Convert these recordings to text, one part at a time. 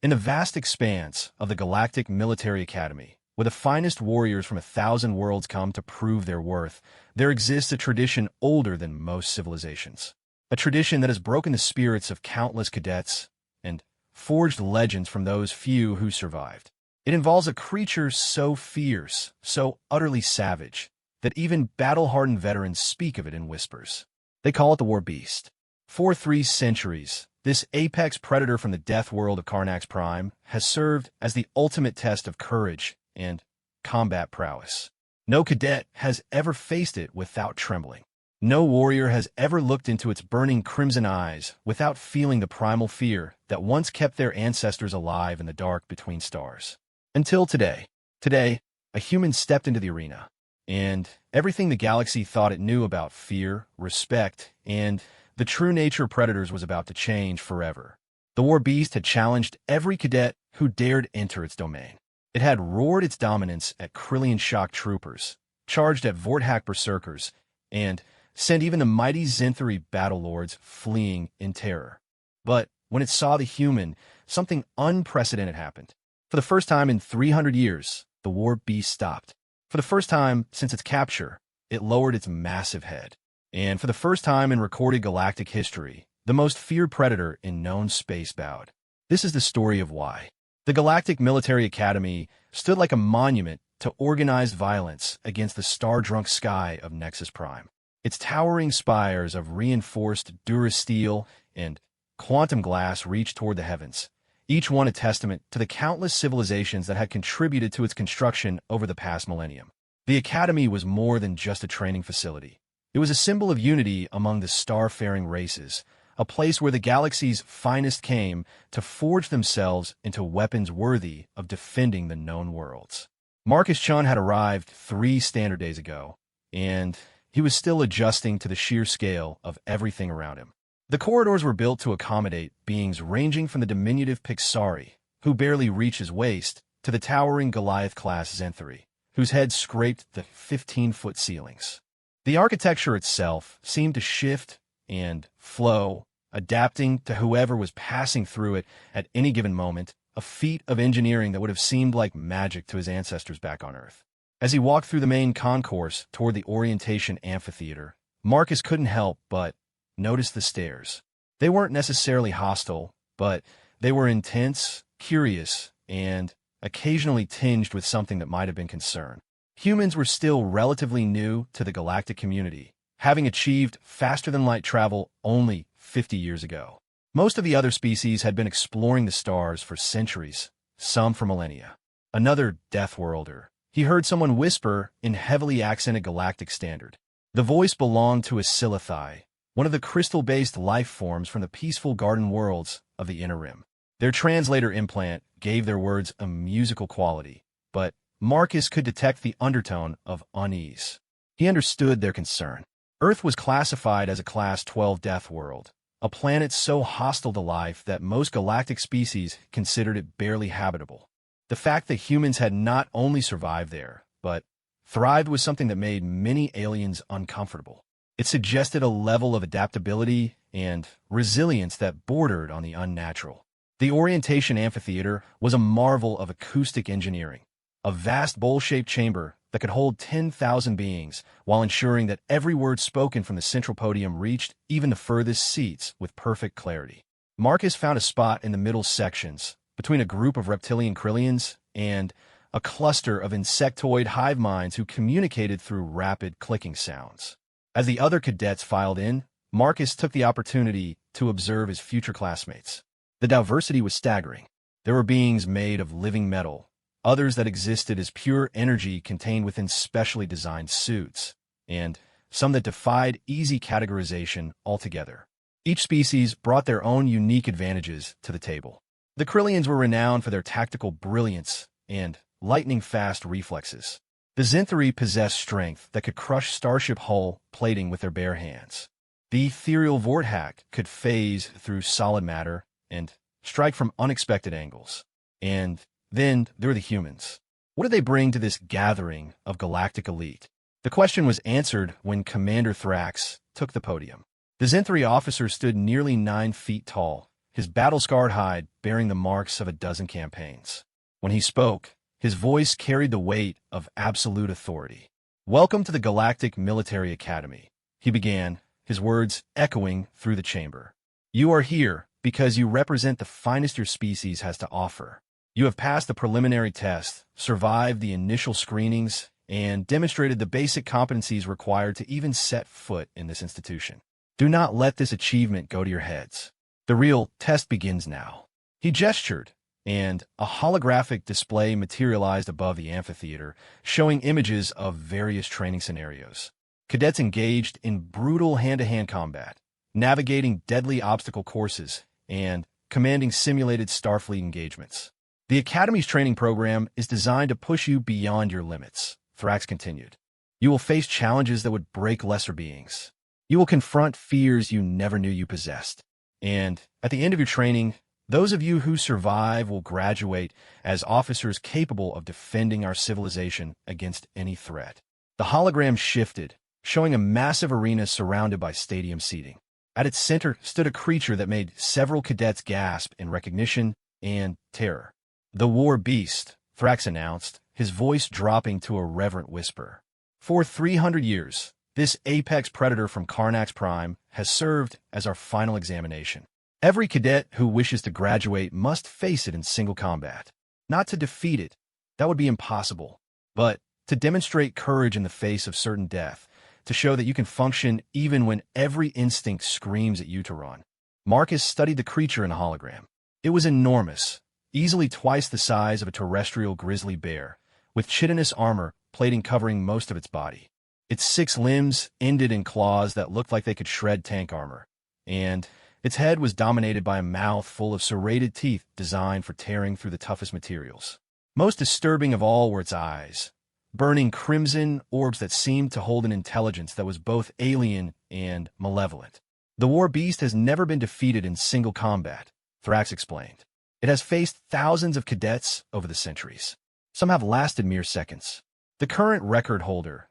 In the vast expanse of the Galactic Military Academy, where the finest warriors from 1,000 worlds come to prove their worth, there exists a tradition older than most civilizations. A tradition that has broken the spirits of countless cadets and forged legends from those few who survived. It involves a creature so fierce, so utterly savage, that even battle-hardened veterans speak of it in whispers. They call it the War Beast. For 3 centuries, this apex predator from the death world of Karnax Prime has served as the ultimate test of courage and combat prowess. No cadet has ever faced it without trembling. No warrior has ever looked into its burning crimson eyes without feeling the primal fear that once kept their ancestors alive in the dark between stars. Until today. Today, a human stepped into the arena, and everything the galaxy thought it knew about fear, respect, and the true nature of predators was about to change forever. The War Beast had challenged every cadet who dared enter its domain. It had roared its dominance at Krillian shock troopers, charged at Vorthak berserkers, and sent even the mighty Zinthari battle lords fleeing in terror. But when it saw the human, something unprecedented happened. For the first time in 300 years, the War Beast stopped. For the first time since its capture, it lowered its massive head. And for the first time in recorded galactic history, the most feared predator in known space bowed. This is the story of why. The Galactic Military Academy stood like a monument to organized violence against the star-drunk sky of Nexus Prime. Its towering spires of reinforced durasteel and quantum glass reached toward the heavens, each one a testament to the countless civilizations that had contributed to its construction over the past millennium. The Academy was more than just a training facility. It was a symbol of unity among the star-faring races, a place where the galaxy's finest came to forge themselves into weapons worthy of defending the known worlds. Marcus Chun had arrived 3 standard days ago, and he was still adjusting to the sheer scale of everything around him. The corridors were built to accommodate beings ranging from the diminutive Pixari, who barely reached his waist, to the towering Goliath-class Zenthari, whose head scraped the 15-foot ceilings. The architecture itself seemed to shift and flow, adapting to whoever was passing through it at any given moment, a feat of engineering that would have seemed like magic to his ancestors back on Earth. As he walked through the main concourse toward the orientation amphitheater, Marcus couldn't help but notice the stairs. They weren't necessarily hostile, but they were intense, curious, and occasionally tinged with something that might have been concern. Humans were still relatively new to the galactic community, having achieved faster-than-light travel only 50 years ago. Most of the other species had been exploring the stars for centuries, some for millennia. Another Death Worlder. He heard someone whisper in heavily accented galactic standard. The voice belonged to a Silithai, one of the crystal-based life forms from the peaceful garden worlds of the Inner Rim. Their translator implant gave their words a musical quality, but Marcus could detect the undertone of unease. He understood their concern. Earth was classified as a Class 12 death world, a planet so hostile to life that most galactic species considered it barely habitable. The fact that humans had not only survived there, but thrived was something that made many aliens uncomfortable. It suggested a level of adaptability and resilience that bordered on the unnatural. The orientation amphitheater was a marvel of acoustic engineering, a vast bowl-shaped chamber that could hold 10,000 beings while ensuring that every word spoken from the central podium reached even the furthest seats with perfect clarity. Marcus found a spot in the middle sections, between a group of reptilian Krillians and a cluster of insectoid hive minds who communicated through rapid clicking sounds. As the other cadets filed in, Marcus took the opportunity to observe his future classmates. The diversity was staggering. There were beings made of living metal, others that existed as pure energy contained within specially designed suits, and some that defied easy categorization altogether. Each species brought their own unique advantages to the table. The Krillians were renowned for their tactical brilliance and lightning-fast reflexes. The Zinthari possessed strength that could crush starship hull plating with their bare hands. The ethereal Vorthak could phase through solid matter and strike from unexpected angles. And then there were the humans. What did they bring to this gathering of galactic elite? The question was answered when Commander Thrax took the podium. The Zenthari officer stood nearly 9 feet tall, his battle-scarred hide bearing the marks of a dozen campaigns. When he spoke, his voice carried the weight of absolute authority. "Welcome to the Galactic Military Academy," he began, his words echoing through the chamber. "You are here because you represent the finest your species has to offer. You have passed the preliminary test, survived the initial screenings, and demonstrated the basic competencies required to even set foot in this institution. Do not let this achievement go to your heads. The real test begins now." He gestured, and a holographic display materialized above the amphitheater, showing images of various training scenarios. Cadets engaged in brutal hand-to-hand combat, navigating deadly obstacle courses, and commanding simulated Starfleet engagements. "The Academy's training program is designed to push you beyond your limits," Thrax continued. "You will face challenges that would break lesser beings. You will confront fears you never knew you possessed. And at the end of your training, those of you who survive will graduate as officers capable of defending our civilization against any threat." The hologram shifted, showing a massive arena surrounded by stadium seating. At its center stood a creature that made several cadets gasp in recognition and terror. "The War Beast," Thrax announced, his voice dropping to a reverent whisper. "For 300 years, this apex predator from Karnax Prime has served as our final examination. Every cadet who wishes to graduate must face it in single combat. Not to defeat it, that would be impossible, but to demonstrate courage in the face of certain death, to show that you can function even when every instinct screams at you to run." Marcus studied the creature in a hologram. It was enormous, easily twice the size of a terrestrial grizzly bear, with chitinous armor plating covering most of its body. Its 6 limbs ended in claws that looked like they could shred tank armor, and its head was dominated by a mouth full of serrated teeth designed for tearing through the toughest materials. Most disturbing of all were its eyes, burning crimson orbs that seemed to hold an intelligence that was both alien and malevolent. "The War Beast has never been defeated in single combat," Thrax explained. "It has faced thousands of cadets over the centuries. Some have lasted mere seconds. The current record holder,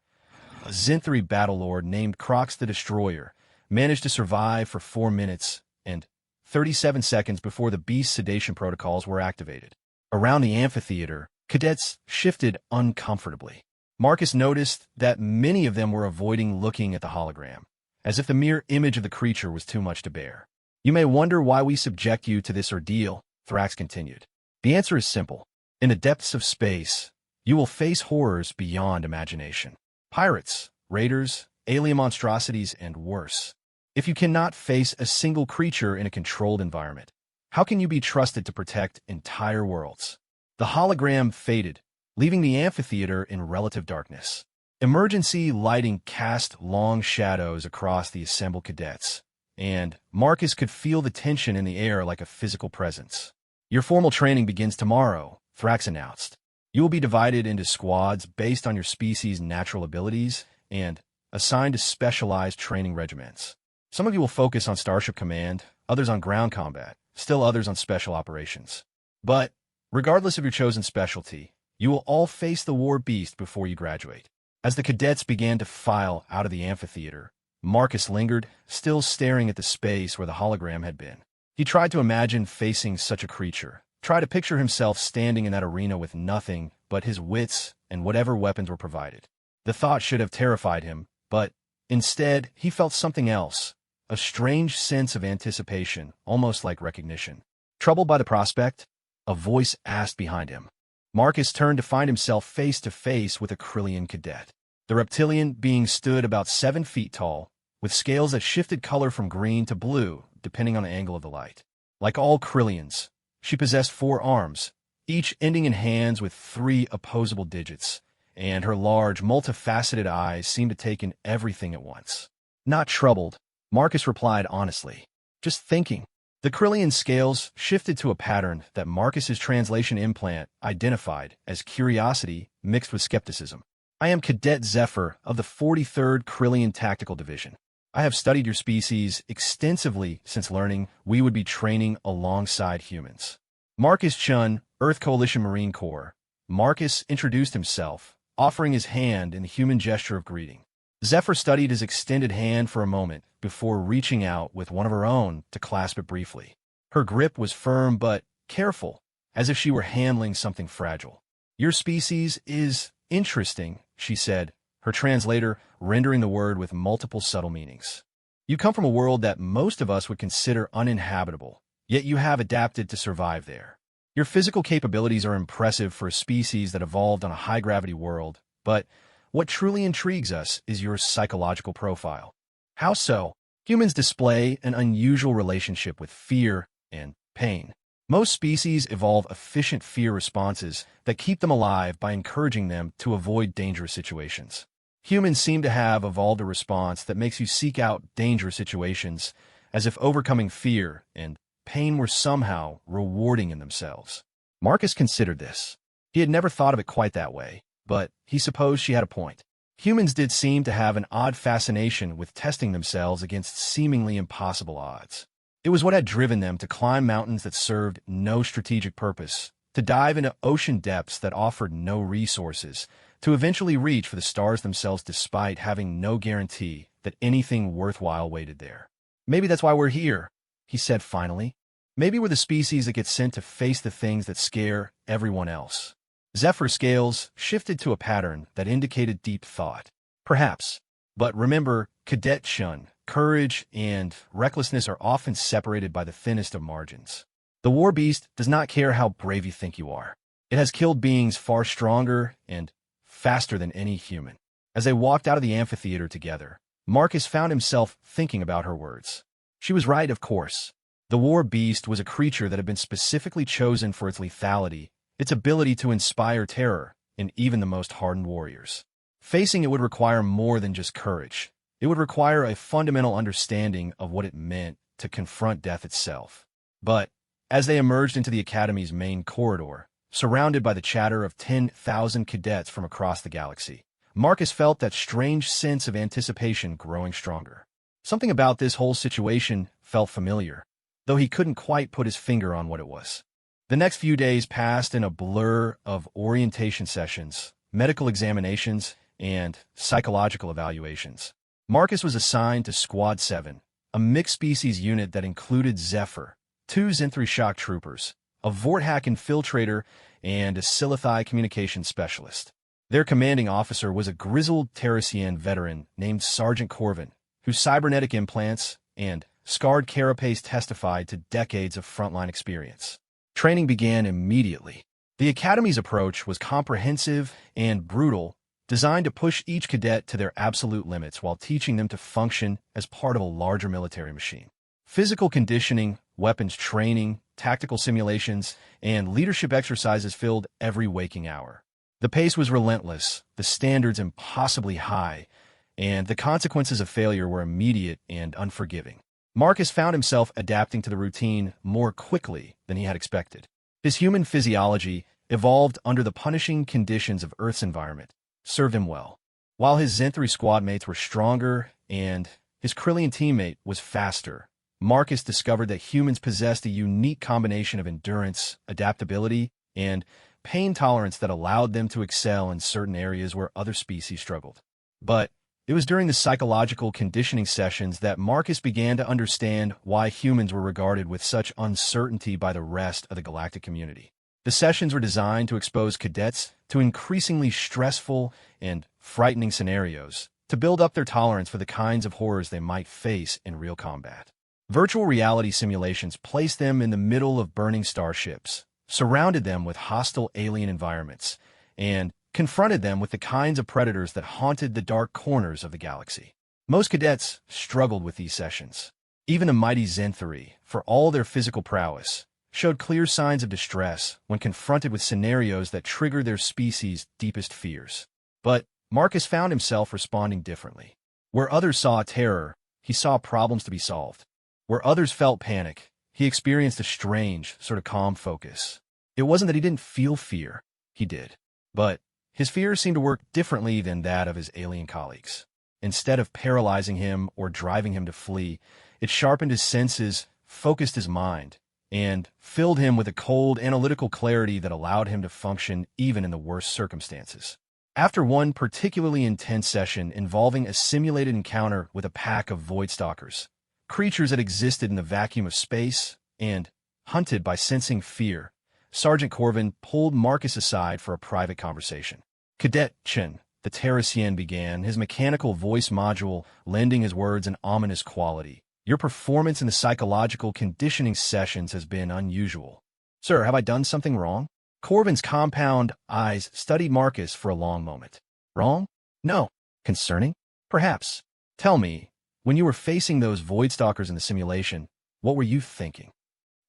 a Zinthri battlelord named Crox the Destroyer, managed to survive for 4 minutes and 37 seconds before the beast's sedation protocols were activated." Around the amphitheater, cadets shifted uncomfortably. Marcus noticed that many of them were avoiding looking at the hologram, as if the mere image of the creature was too much to bear. "You may wonder why we subject you to this ordeal," Thrax continued. "The answer is simple. In the depths of space, you will face horrors beyond imagination. Pirates, raiders, alien monstrosities, and worse. If you cannot face a single creature in a controlled environment, how can you be trusted to protect entire worlds?" The hologram faded, leaving the amphitheater in relative darkness. Emergency lighting cast long shadows across the assembled cadets, and Marcus could feel the tension in the air like a physical presence. "Your formal training begins tomorrow," Thrax announced. "You will be divided into squads based on your species' natural abilities and assigned to specialized training regiments. Some of you will focus on Starship Command, others on ground combat, still others on special operations. But regardless of your chosen specialty, you will all face the War Beast before you graduate." As the cadets began to file out of the amphitheater, Marcus lingered, still staring at the space where the hologram had been. He tried to imagine facing such a creature, tried to picture himself standing in that arena with nothing but his wits and whatever weapons were provided. The thought should have terrified him, but instead he felt something else, a strange sense of anticipation, almost like recognition. Troubled by the prospect, a voice asked behind him. Marcus turned to find himself face to face with a Krillian cadet. The reptilian being stood about 7 feet tall, with scales that shifted color from green to blue, depending on the angle of the light. Like all Krillians, she possessed 4 arms, each ending in hands with 3 opposable digits, and her large, multifaceted eyes seemed to take in everything at once. Not troubled, Marcus replied honestly. Just thinking. The Krillian scales shifted to a pattern that Marcus's translation implant identified as curiosity mixed with skepticism. "I am Cadet Zephyr of the 43rd Krillian Tactical Division. I have studied your species extensively since learning we would be training alongside humans." Marcus Chun, Earth Coalition Marine Corps. Marcus introduced himself, offering his hand in the human gesture of greeting. Zephyr studied his extended hand for a moment before reaching out with one of her own to clasp it briefly. Her grip was firm but careful, as if she were handling something fragile. "Your species is interesting," she said, her translator rendering the word with multiple subtle meanings. "You come from a world that most of us would consider uninhabitable, yet you have adapted to survive there. Your physical capabilities are impressive for a species that evolved on a high-gravity world, but what truly intrigues us is your psychological profile." "How so?" "Humans display an unusual relationship with fear and pain. Most species evolve efficient fear responses that keep them alive by encouraging them to avoid dangerous situations. Humans seem to have evolved a response that makes you seek out dangerous situations, as if overcoming fear and pain were somehow rewarding in themselves." Marcus considered this. He had never thought of it quite that way, but he supposed she had a point. Humans did seem to have an odd fascination with testing themselves against seemingly impossible odds. It was what had driven them to climb mountains that served no strategic purpose, to dive into ocean depths that offered no resources, to eventually reach for the stars themselves despite having no guarantee that anything worthwhile waited there. "Maybe that's why we're here," he said finally. "Maybe we're the species that gets sent to face the things that scare everyone else." Zephyr's scales shifted to a pattern that indicated deep thought. "Perhaps. But remember, Cadet Shun, courage and recklessness are often separated by the thinnest of margins. The war beast does not care how brave you think you are. It has killed beings far stronger and faster than any human." As they walked out of the amphitheater together, Marcus found himself thinking about her words. She was right, of course. The war beast was a creature that had been specifically chosen for its lethality, its ability to inspire terror in even the most hardened warriors. Facing it would require more than just courage. It would require a fundamental understanding of what it meant to confront death itself. But as they emerged into the Academy's main corridor, surrounded by the chatter of 10,000 cadets from across the galaxy, Marcus felt that strange sense of anticipation growing stronger. Something about this whole situation felt familiar, though he couldn't quite put his finger on what it was. The next few days passed in a blur of orientation sessions, medical examinations, and psychological evaluations. Marcus was assigned to Squad 7, a mixed-species unit that included Zephyr, 2 Zenthri shock troopers, a Vorthak infiltrator, and a Silithai communications specialist. Their commanding officer was a grizzled Terrasian veteran named Sergeant Corvin, whose cybernetic implants and scarred carapace testified to decades of frontline experience. Training began immediately. The Academy's approach was comprehensive and brutal, designed to push each cadet to their absolute limits while teaching them to function as part of a larger military machine. Physical conditioning, weapons training, tactical simulations, and leadership exercises filled every waking hour. The pace was relentless, the standards impossibly high, and the consequences of failure were immediate and unforgiving. Marcus found himself adapting to the routine more quickly than he had expected. His human physiology, evolved under the punishing conditions of Earth's environment, served him well. While his Zenthri squad mates were stronger and his Krillian teammate was faster, Marcus discovered that humans possessed a unique combination of endurance, adaptability, and pain tolerance that allowed them to excel in certain areas where other species struggled. But it was during the psychological conditioning sessions that Marcus began to understand why humans were regarded with such uncertainty by the rest of the galactic community. The sessions were designed to expose cadets to increasingly stressful and frightening scenarios, to build up their tolerance for the kinds of horrors they might face in real combat. Virtual reality simulations placed them in the middle of burning starships, surrounded them with hostile alien environments, and confronted them with the kinds of predators that haunted the dark corners of the galaxy. Most cadets struggled with these sessions. Even the mighty Zenthri, for all their physical prowess, showed clear signs of distress when confronted with scenarios that triggered their species' deepest fears. But Marcus found himself responding differently. Where others saw terror, he saw problems to be solved. Where others felt panic, he experienced a strange, sort of calm focus. It wasn't that he didn't feel fear. He did. But his fear seemed to work differently than that of his alien colleagues. Instead of paralyzing him or driving him to flee, it sharpened his senses, focused his mind, and filled him with a cold, analytical clarity that allowed him to function even in the worst circumstances. After one particularly intense session involving a simulated encounter with a pack of void stalkers, creatures that existed in the vacuum of space and hunted by sensing fear, Sergeant Corvin pulled Marcus aside for a private conversation. Cadet Chen, the Terracien began, his mechanical voice module lending his words an ominous quality. Your performance in the psychological conditioning sessions has been unusual. Sir, have I done something wrong? Corvin's compound eyes studied Marcus for a long moment. Wrong? No. Concerning? Perhaps. Tell me, when you were facing those Voidstalkers in the simulation, what were you thinking?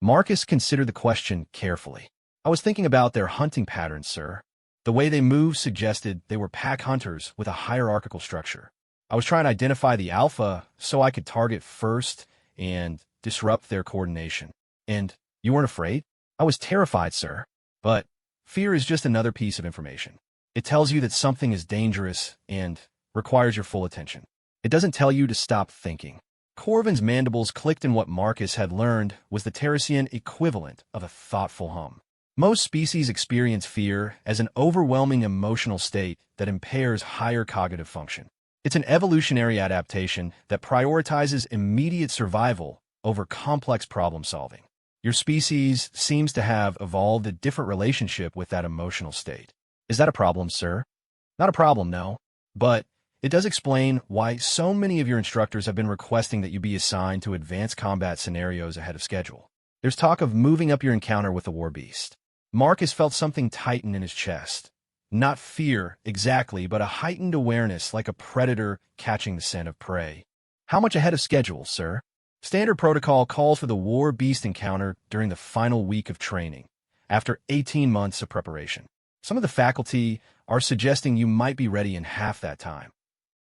Marcus considered the question carefully. I was thinking about their hunting patterns, sir. The way they moved suggested they were pack hunters with a hierarchical structure. I was trying to identify the alpha so I could target first and disrupt their coordination. And you weren't afraid? I was terrified, sir. But fear is just another piece of information. It tells you that something is dangerous and requires your full attention. It doesn't tell you to stop thinking. Corvin's mandibles clicked, and what Marcus had learned was the Terracien equivalent of a thoughtful hum. Most species experience fear as an overwhelming emotional state that impairs higher cognitive function. It's an evolutionary adaptation that prioritizes immediate survival over complex problem solving. Your species seems to have evolved a different relationship with that emotional state. Is that a problem, sir? Not a problem, no. But it does explain why so many of your instructors have been requesting that you be assigned to advanced combat scenarios ahead of schedule. There's talk of moving up your encounter with the war beast. Marcus felt something tighten in his chest. Not fear, exactly, but a heightened awareness like a predator catching the scent of prey. How much ahead of schedule, sir? Standard protocol calls for the war beast encounter during the final week of training, after 18 months of preparation. Some of the faculty are suggesting you might be ready in half that time.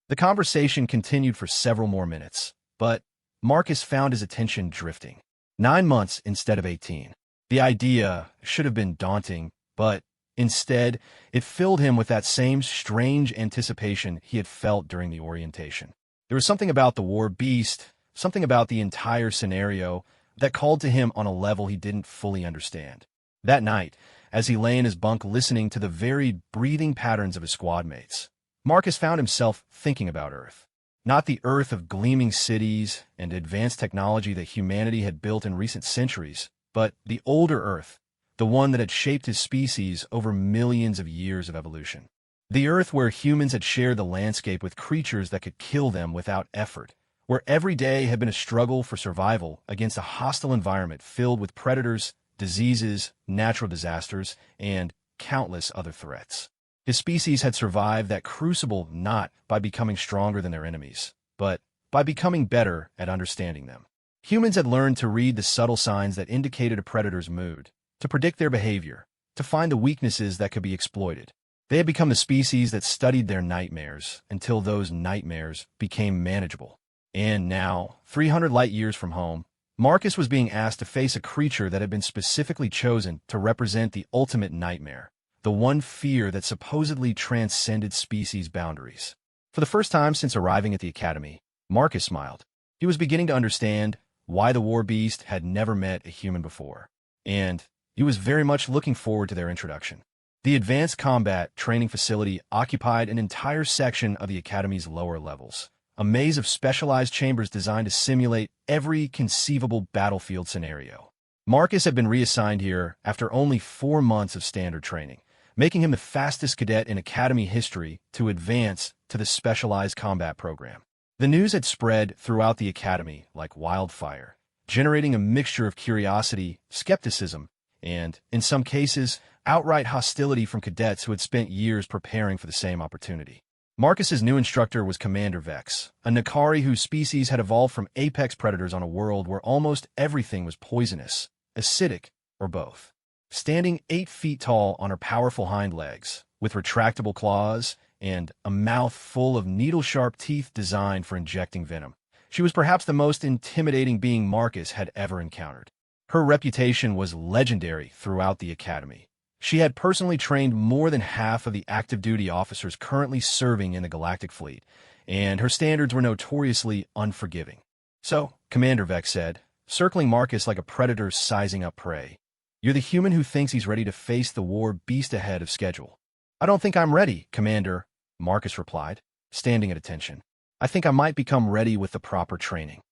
The conversation continued for several more minutes, but Marcus found his attention drifting. 9 months instead of 18. The idea should have been daunting, but instead, it filled him with that same strange anticipation he had felt during the orientation. There was something about the war beast, something about the entire scenario, that called to him on a level he didn't fully understand. That night, as he lay in his bunk listening to the varied breathing patterns of his squad mates, Marcus found himself thinking about Earth. Not the Earth of gleaming cities and advanced technology that humanity had built in recent centuries, but the older Earth, the one that had shaped his species over millions of years of evolution. The Earth where humans had shared the landscape with creatures that could kill them without effort, where every day had been a struggle for survival against a hostile environment filled with predators, diseases, natural disasters, and countless other threats. His species had survived that crucible not by becoming stronger than their enemies, but by becoming better at understanding them. Humans had learned to read the subtle signs that indicated a predator's mood, to predict their behavior, to find the weaknesses that could be exploited. They had become the species that studied their nightmares until those nightmares became manageable. And now, 300 light years from home, Marcus was being asked to face a creature that had been specifically chosen to represent the ultimate nightmare, the one fear that supposedly transcended species boundaries. For the first time since arriving at the academy, Marcus smiled. He was beginning to understand why the war beast had never met a human before, and he was very much looking forward to their introduction. The advanced combat training facility occupied an entire section of the academy's lower levels, a maze of specialized chambers designed to simulate every conceivable battlefield scenario. Marcus had been reassigned here after only 4 months of standard training, making him the fastest cadet in academy history to advance to the specialized combat program. The news had spread throughout the academy like wildfire, generating a mixture of curiosity, skepticism, and, in some cases, outright hostility from cadets who had spent years preparing for the same opportunity. Marcus's new instructor was Commander Vex, a Nakari whose species had evolved from apex predators on a world where almost everything was poisonous, acidic, or both. Standing 8 feet tall on her powerful hind legs, with retractable claws and a mouth full of needle-sharp teeth designed for injecting venom, she was perhaps the most intimidating being Marcus had ever encountered. Her reputation was legendary throughout the academy. She had personally trained more than half of the active-duty officers currently serving in the Galactic Fleet, and her standards were notoriously unforgiving. So, Commander Vex said, circling Marcus like a predator sizing up prey, "You're the human who thinks he's ready to face the war beast ahead of schedule." "I don't think I'm ready, Commander," Marcus replied, standing at attention. "I think I might become ready with the proper training."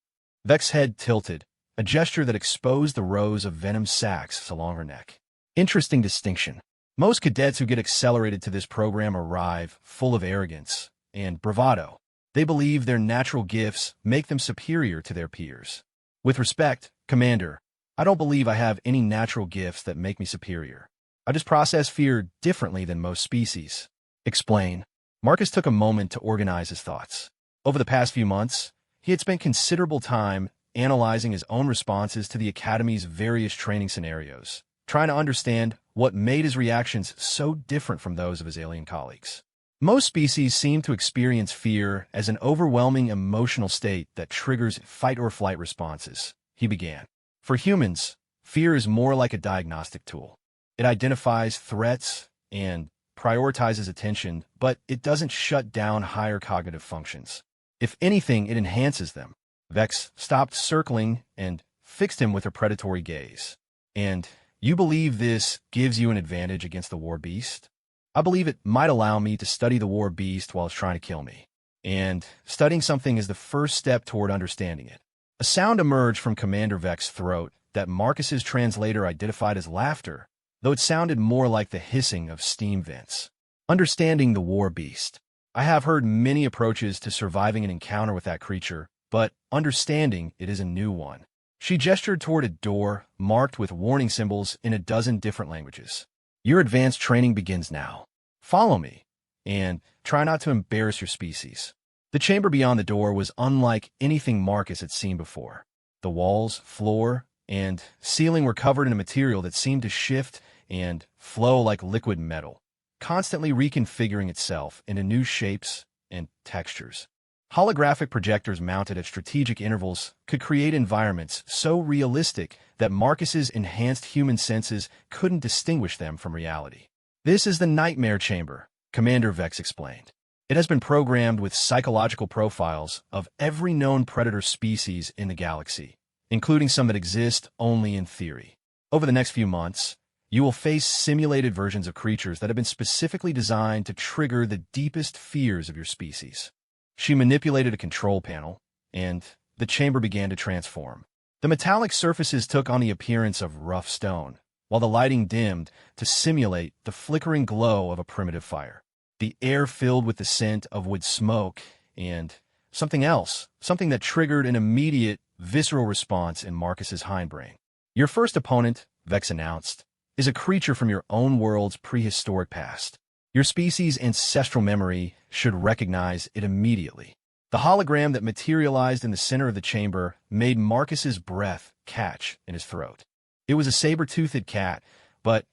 Vex's head tilted, a gesture that exposed the rows of venom sacs along her neck. Interesting distinction. Most cadets who get accelerated to this program arrive full of arrogance and bravado. They believe their natural gifts make them superior to their peers. With respect, Commander, I don't believe I have any natural gifts that make me superior. I just process fear differently than most species. Explain. Marcus took a moment to organize his thoughts. Over the past few months, he had spent considerable time analyzing his own responses to the Academy's various training scenarios, trying to understand what made his reactions so different from those of his alien colleagues. Most species seem to experience fear as an overwhelming emotional state that triggers fight-or-flight responses, he began. For humans, fear is more like a diagnostic tool. It identifies threats and prioritizes attention, but it doesn't shut down higher cognitive functions. If anything, it enhances them. Vex stopped circling and fixed him with her predatory gaze. And you believe this gives you an advantage against the war beast? I believe it might allow me to study the war beast while it's trying to kill me. And studying something is the first step toward understanding it. A sound emerged from Commander Vex's throat that Marcus's translator identified as laughter, though it sounded more like the hissing of steam vents. Understanding the war beast. I have heard many approaches to surviving an encounter with that creature, but understanding it is a new one. She gestured toward a door marked with warning symbols in a dozen different languages. Your advanced training begins now. Follow me, and try not to embarrass your species. The chamber beyond the door was unlike anything Marcus had seen before. The walls, floor, and ceiling were covered in a material that seemed to shift and flow like liquid metal, constantly reconfiguring itself into new shapes and textures. Holographic projectors mounted at strategic intervals could create environments so realistic that Marcus's enhanced human senses couldn't distinguish them from reality. This is the Nightmare Chamber, Commander Vex explained. It has been programmed with psychological profiles of every known predator species in the galaxy, including some that exist only in theory. Over the next few months, you will face simulated versions of creatures that have been specifically designed to trigger the deepest fears of your species. She manipulated a control panel, and the chamber began to transform. The metallic surfaces took on the appearance of rough stone, while the lighting dimmed to simulate the flickering glow of a primitive fire. The air filled with the scent of wood smoke and something else, something that triggered an immediate, visceral response in Marcus's hindbrain. Your first opponent, Vex announced, is a creature from your own world's prehistoric past. Your species' ancestral memory should recognize it immediately. The hologram that materialized in the center of the chamber made Marcus's breath catch in his throat. It was a saber-toothed cat, but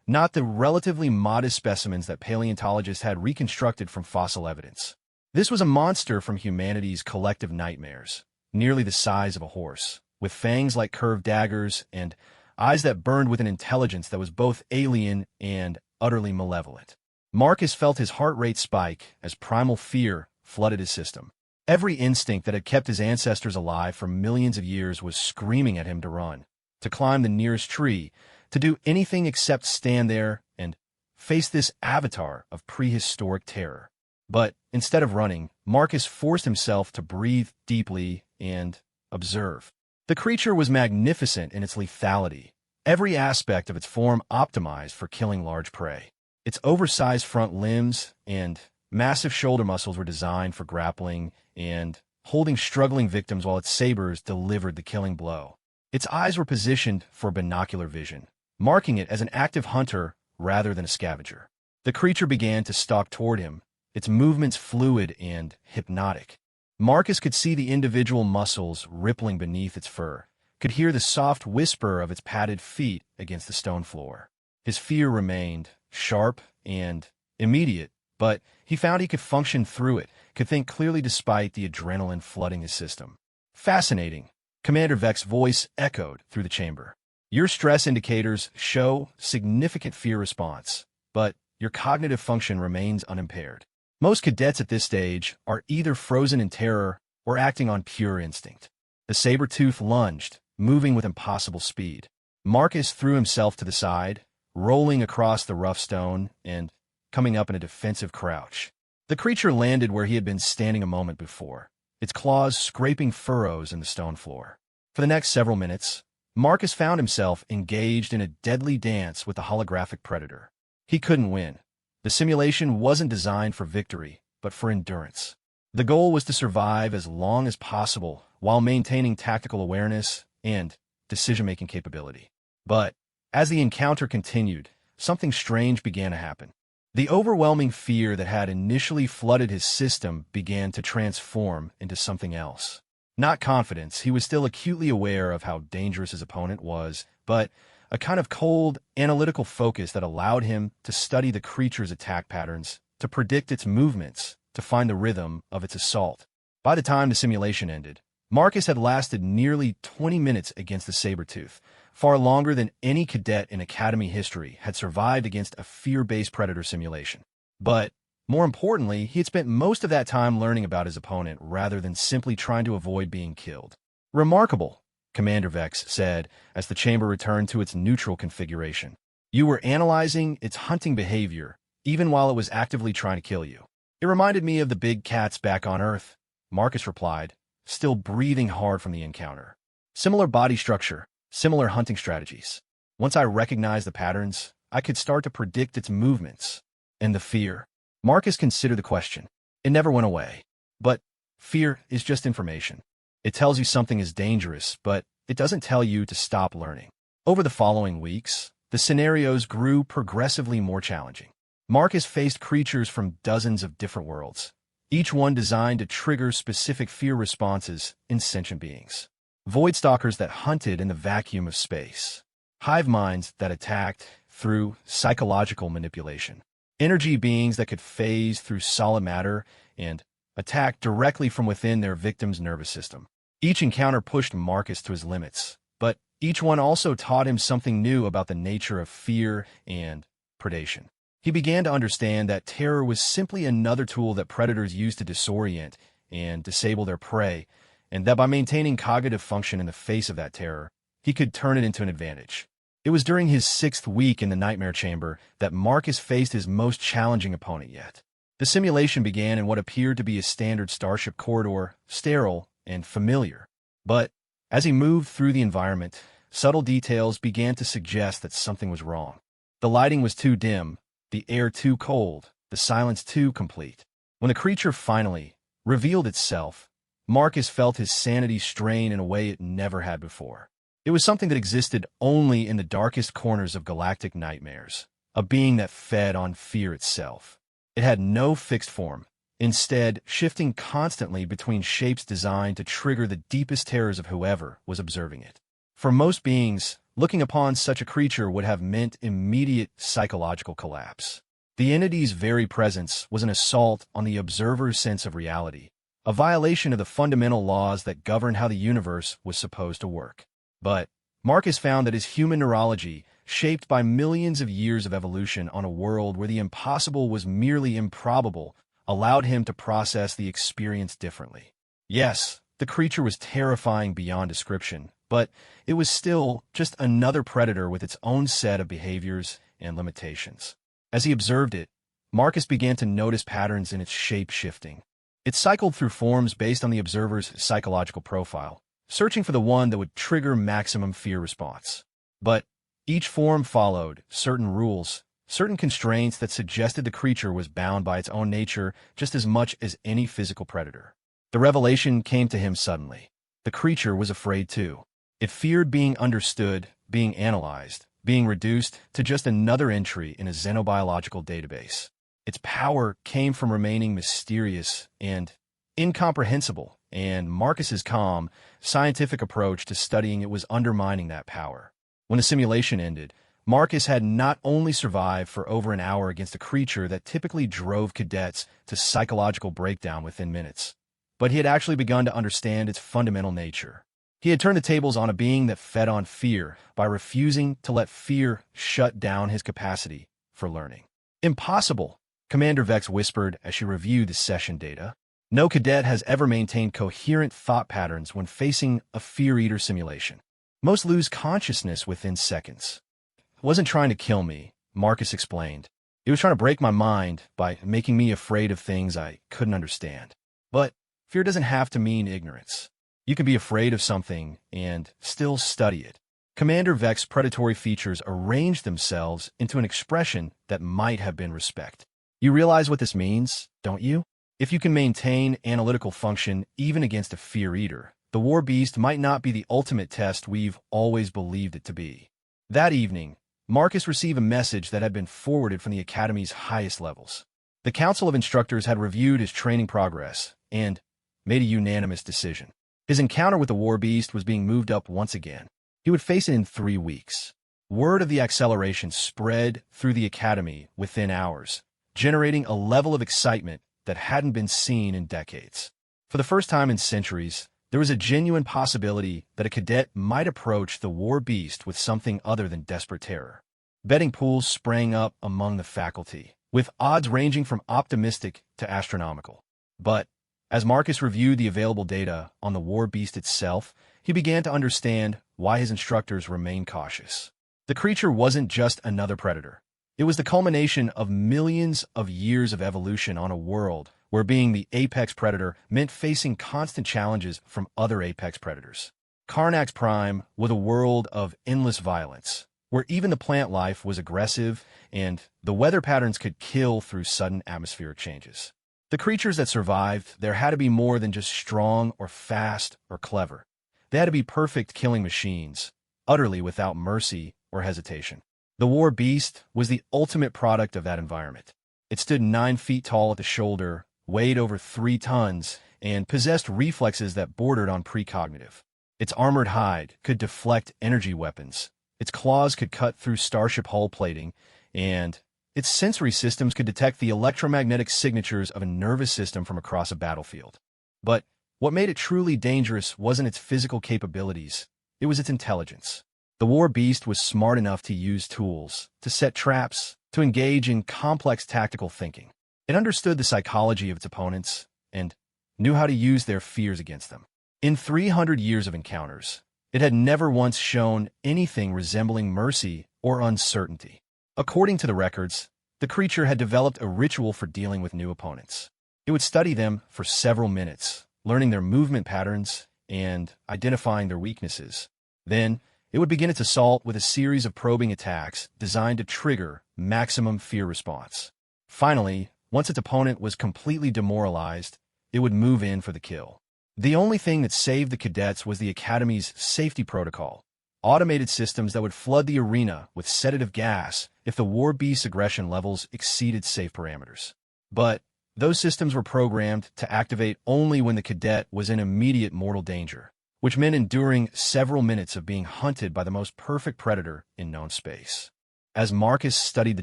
not the relatively modest specimens that paleontologists had reconstructed from fossil evidence. This was a monster from humanity's collective nightmares, nearly the size of a horse, with fangs like curved daggers and eyes that burned with an intelligence that was both alien and utterly malevolent. Marcus felt his heart rate spike as primal fear flooded his system. Every instinct that had kept his ancestors alive for millions of years was screaming at him to run, to climb the nearest tree, to do anything except stand there and face this avatar of prehistoric terror. But instead of running, Marcus forced himself to breathe deeply and observe. The creature was magnificent in its lethality, every aspect of its form optimized for killing large prey. Its oversized front limbs and massive shoulder muscles were designed for grappling and holding struggling victims while its sabers delivered the killing blow. Its eyes were positioned for binocular vision, marking it as an active hunter rather than a scavenger. The creature began to stalk toward him, its movements fluid and hypnotic. Marcus could see the individual muscles rippling beneath its fur, could hear the soft whisper of its padded feet against the stone floor. His fear remained sharp and immediate, but he found he could function through it, could think clearly despite the adrenaline flooding his system. Fascinating, Commander Vex's voice echoed through the chamber. Your stress indicators show significant fear response, but your cognitive function remains unimpaired. Most cadets at this stage are either frozen in terror or acting on pure instinct. The saber-tooth lunged, moving with impossible speed. Marcus threw himself to the side, rolling across the rough stone and coming up in a defensive crouch. The creature landed where he had been standing a moment before, its claws scraping furrows in the stone floor. For the next several minutes, Marcus found himself engaged in a deadly dance with the holographic predator. He couldn't win. The simulation wasn't designed for victory, but for endurance. The goal was to survive as long as possible while maintaining tactical awareness and decision-making capability. But as the encounter continued, something strange began to happen. The overwhelming fear that had initially flooded his system began to transform into something else. Not confidence, he was still acutely aware of how dangerous his opponent was, but a kind of cold, analytical focus that allowed him to study the creature's attack patterns, to predict its movements, to find the rhythm of its assault. By the time the simulation ended, Marcus had lasted nearly 20 minutes against the saber-tooth, far longer than any cadet in Academy history had survived against a fear-based predator simulation. But more importantly, he had spent most of that time learning about his opponent rather than simply trying to avoid being killed. "Remarkable," Commander Vex said as the chamber returned to its neutral configuration. "You were analyzing its hunting behavior, even while it was actively trying to kill you." "It reminded me of the big cats back on Earth," Marcus replied, still breathing hard from the encounter. "Similar body structure, similar hunting strategies. Once I recognized the patterns, I could start to predict its movements." "And the fear?" Marcus considered the question. "It never went away. But fear is just information. It tells you something is dangerous, but it doesn't tell you to stop learning." Over the following weeks, the scenarios grew progressively more challenging. Marcus faced creatures from dozens of different worlds, each one designed to trigger specific fear responses in sentient beings. Void stalkers that hunted in the vacuum of space. Hive minds that attacked through psychological manipulation. Energy beings that could phase through solid matter and attack directly from within their victim's nervous system. Each encounter pushed Marcus to his limits, but each one also taught him something new about the nature of fear and predation. He began to understand that terror was simply another tool that predators use to disorient and disable their prey, and that by maintaining cognitive function in the face of that terror, he could turn it into an advantage. It was during his 6th week in the Nightmare Chamber that Marcus faced his most challenging opponent yet. The simulation began in what appeared to be a standard starship corridor, sterile and familiar. But as he moved through the environment, subtle details began to suggest that something was wrong. The lighting was too dim, the air too cold, the silence too complete. When the creature finally revealed itself, Marcus felt his sanity strain in a way it never had before. It was something that existed only in the darkest corners of galactic nightmares, a being that fed on fear itself. It had no fixed form, instead shifting constantly between shapes designed to trigger the deepest terrors of whoever was observing it. For most beings, looking upon such a creature would have meant immediate psychological collapse. The entity's very presence was an assault on the observer's sense of reality, a violation of the fundamental laws that govern how the universe was supposed to work. But Marcus found that his human neurology, shaped by millions of years of evolution on a world where the impossible was merely improbable, allowed him to process the experience differently. Yes, the creature was terrifying beyond description, but it was still just another predator with its own set of behaviors and limitations. As he observed it, Marcus began to notice patterns in its shape shifting. It cycled through forms based on the observer's psychological profile, searching for the one that would trigger maximum fear response. But each form followed certain rules, certain constraints that suggested the creature was bound by its own nature just as much as any physical predator. The revelation came to him suddenly. The creature was afraid too. It feared being understood, being analyzed, being reduced to just another entry in a xenobiological database. Its power came from remaining mysterious and incomprehensible, and Marcus's calm, scientific approach to studying it was undermining that power. When the simulation ended, Marcus had not only survived for over an hour against a creature that typically drove cadets to psychological breakdown within minutes, but he had actually begun to understand its fundamental nature. He had turned the tables on a being that fed on fear by refusing to let fear shut down his capacity for learning. "Impossible," Commander Vex whispered as she reviewed the session data. "No cadet has ever maintained coherent thought patterns when facing a fear-eater simulation. Most lose consciousness within seconds." "It wasn't trying to kill me," Marcus explained. "It was trying to break my mind by making me afraid of things I couldn't understand. But fear doesn't have to mean ignorance. You can be afraid of something and still study it. Commander Vex's predatory features arrange themselves into an expression that might have been respect. You realize what this means, don't you? If you can maintain analytical function even against a fear eater, the war beast might not be the ultimate test we've always believed it to be. That evening, Marcus received a message that had been forwarded from the Academy's highest levels. The Council of Instructors had reviewed his training progress and made a unanimous decision. His encounter with the war beast was being moved up once again. He would face it in 3 weeks. Word of the acceleration spread through the Academy within hours, generating a level of excitement that hadn't been seen in decades. For the first time in centuries, there was a genuine possibility that a cadet might approach the war beast with something other than desperate terror. Betting pools sprang up among the faculty, with odds ranging from optimistic to astronomical. But as Marcus reviewed the available data on the war beast itself, he began to understand why his instructors remained cautious. The creature wasn't just another predator. It was the culmination of millions of years of evolution on a world where being the apex predator meant facing constant challenges from other apex predators. Karnax Prime was a world of endless violence, where even the plant life was aggressive and the weather patterns could kill through sudden atmospheric changes. The creatures that survived, there had to be more than just strong or fast or clever. They had to be perfect killing machines, utterly without mercy or hesitation. The war beast was the ultimate product of that environment. It stood 9 feet tall at the shoulder, weighed over 3 tons, and possessed reflexes that bordered on precognitive. Its armored hide could deflect energy weapons, its claws could cut through starship hull plating, and its sensory systems could detect the electromagnetic signatures of a nervous system from across a battlefield. But what made it truly dangerous wasn't its physical capabilities, it was its intelligence. The war beast was smart enough to use tools, to set traps, to engage in complex tactical thinking. It understood the psychology of its opponents and knew how to use their fears against them. In 300 years of encounters, it had never once shown anything resembling mercy or uncertainty. According to the records, the creature had developed a ritual for dealing with new opponents. It would study them for several minutes, learning their movement patterns and identifying their weaknesses. Then, it would begin its assault with a series of probing attacks designed to trigger maximum fear response. Finally, once its opponent was completely demoralized, it would move in for the kill. The only thing that saved the cadets was the Academy's safety protocol, automated systems that would flood the arena with sedative gas if the war beast's aggression levels exceeded safe parameters. But those systems were programmed to activate only when the cadet was in immediate mortal danger, which meant enduring several minutes of being hunted by the most perfect predator in known space. As Marcus studied the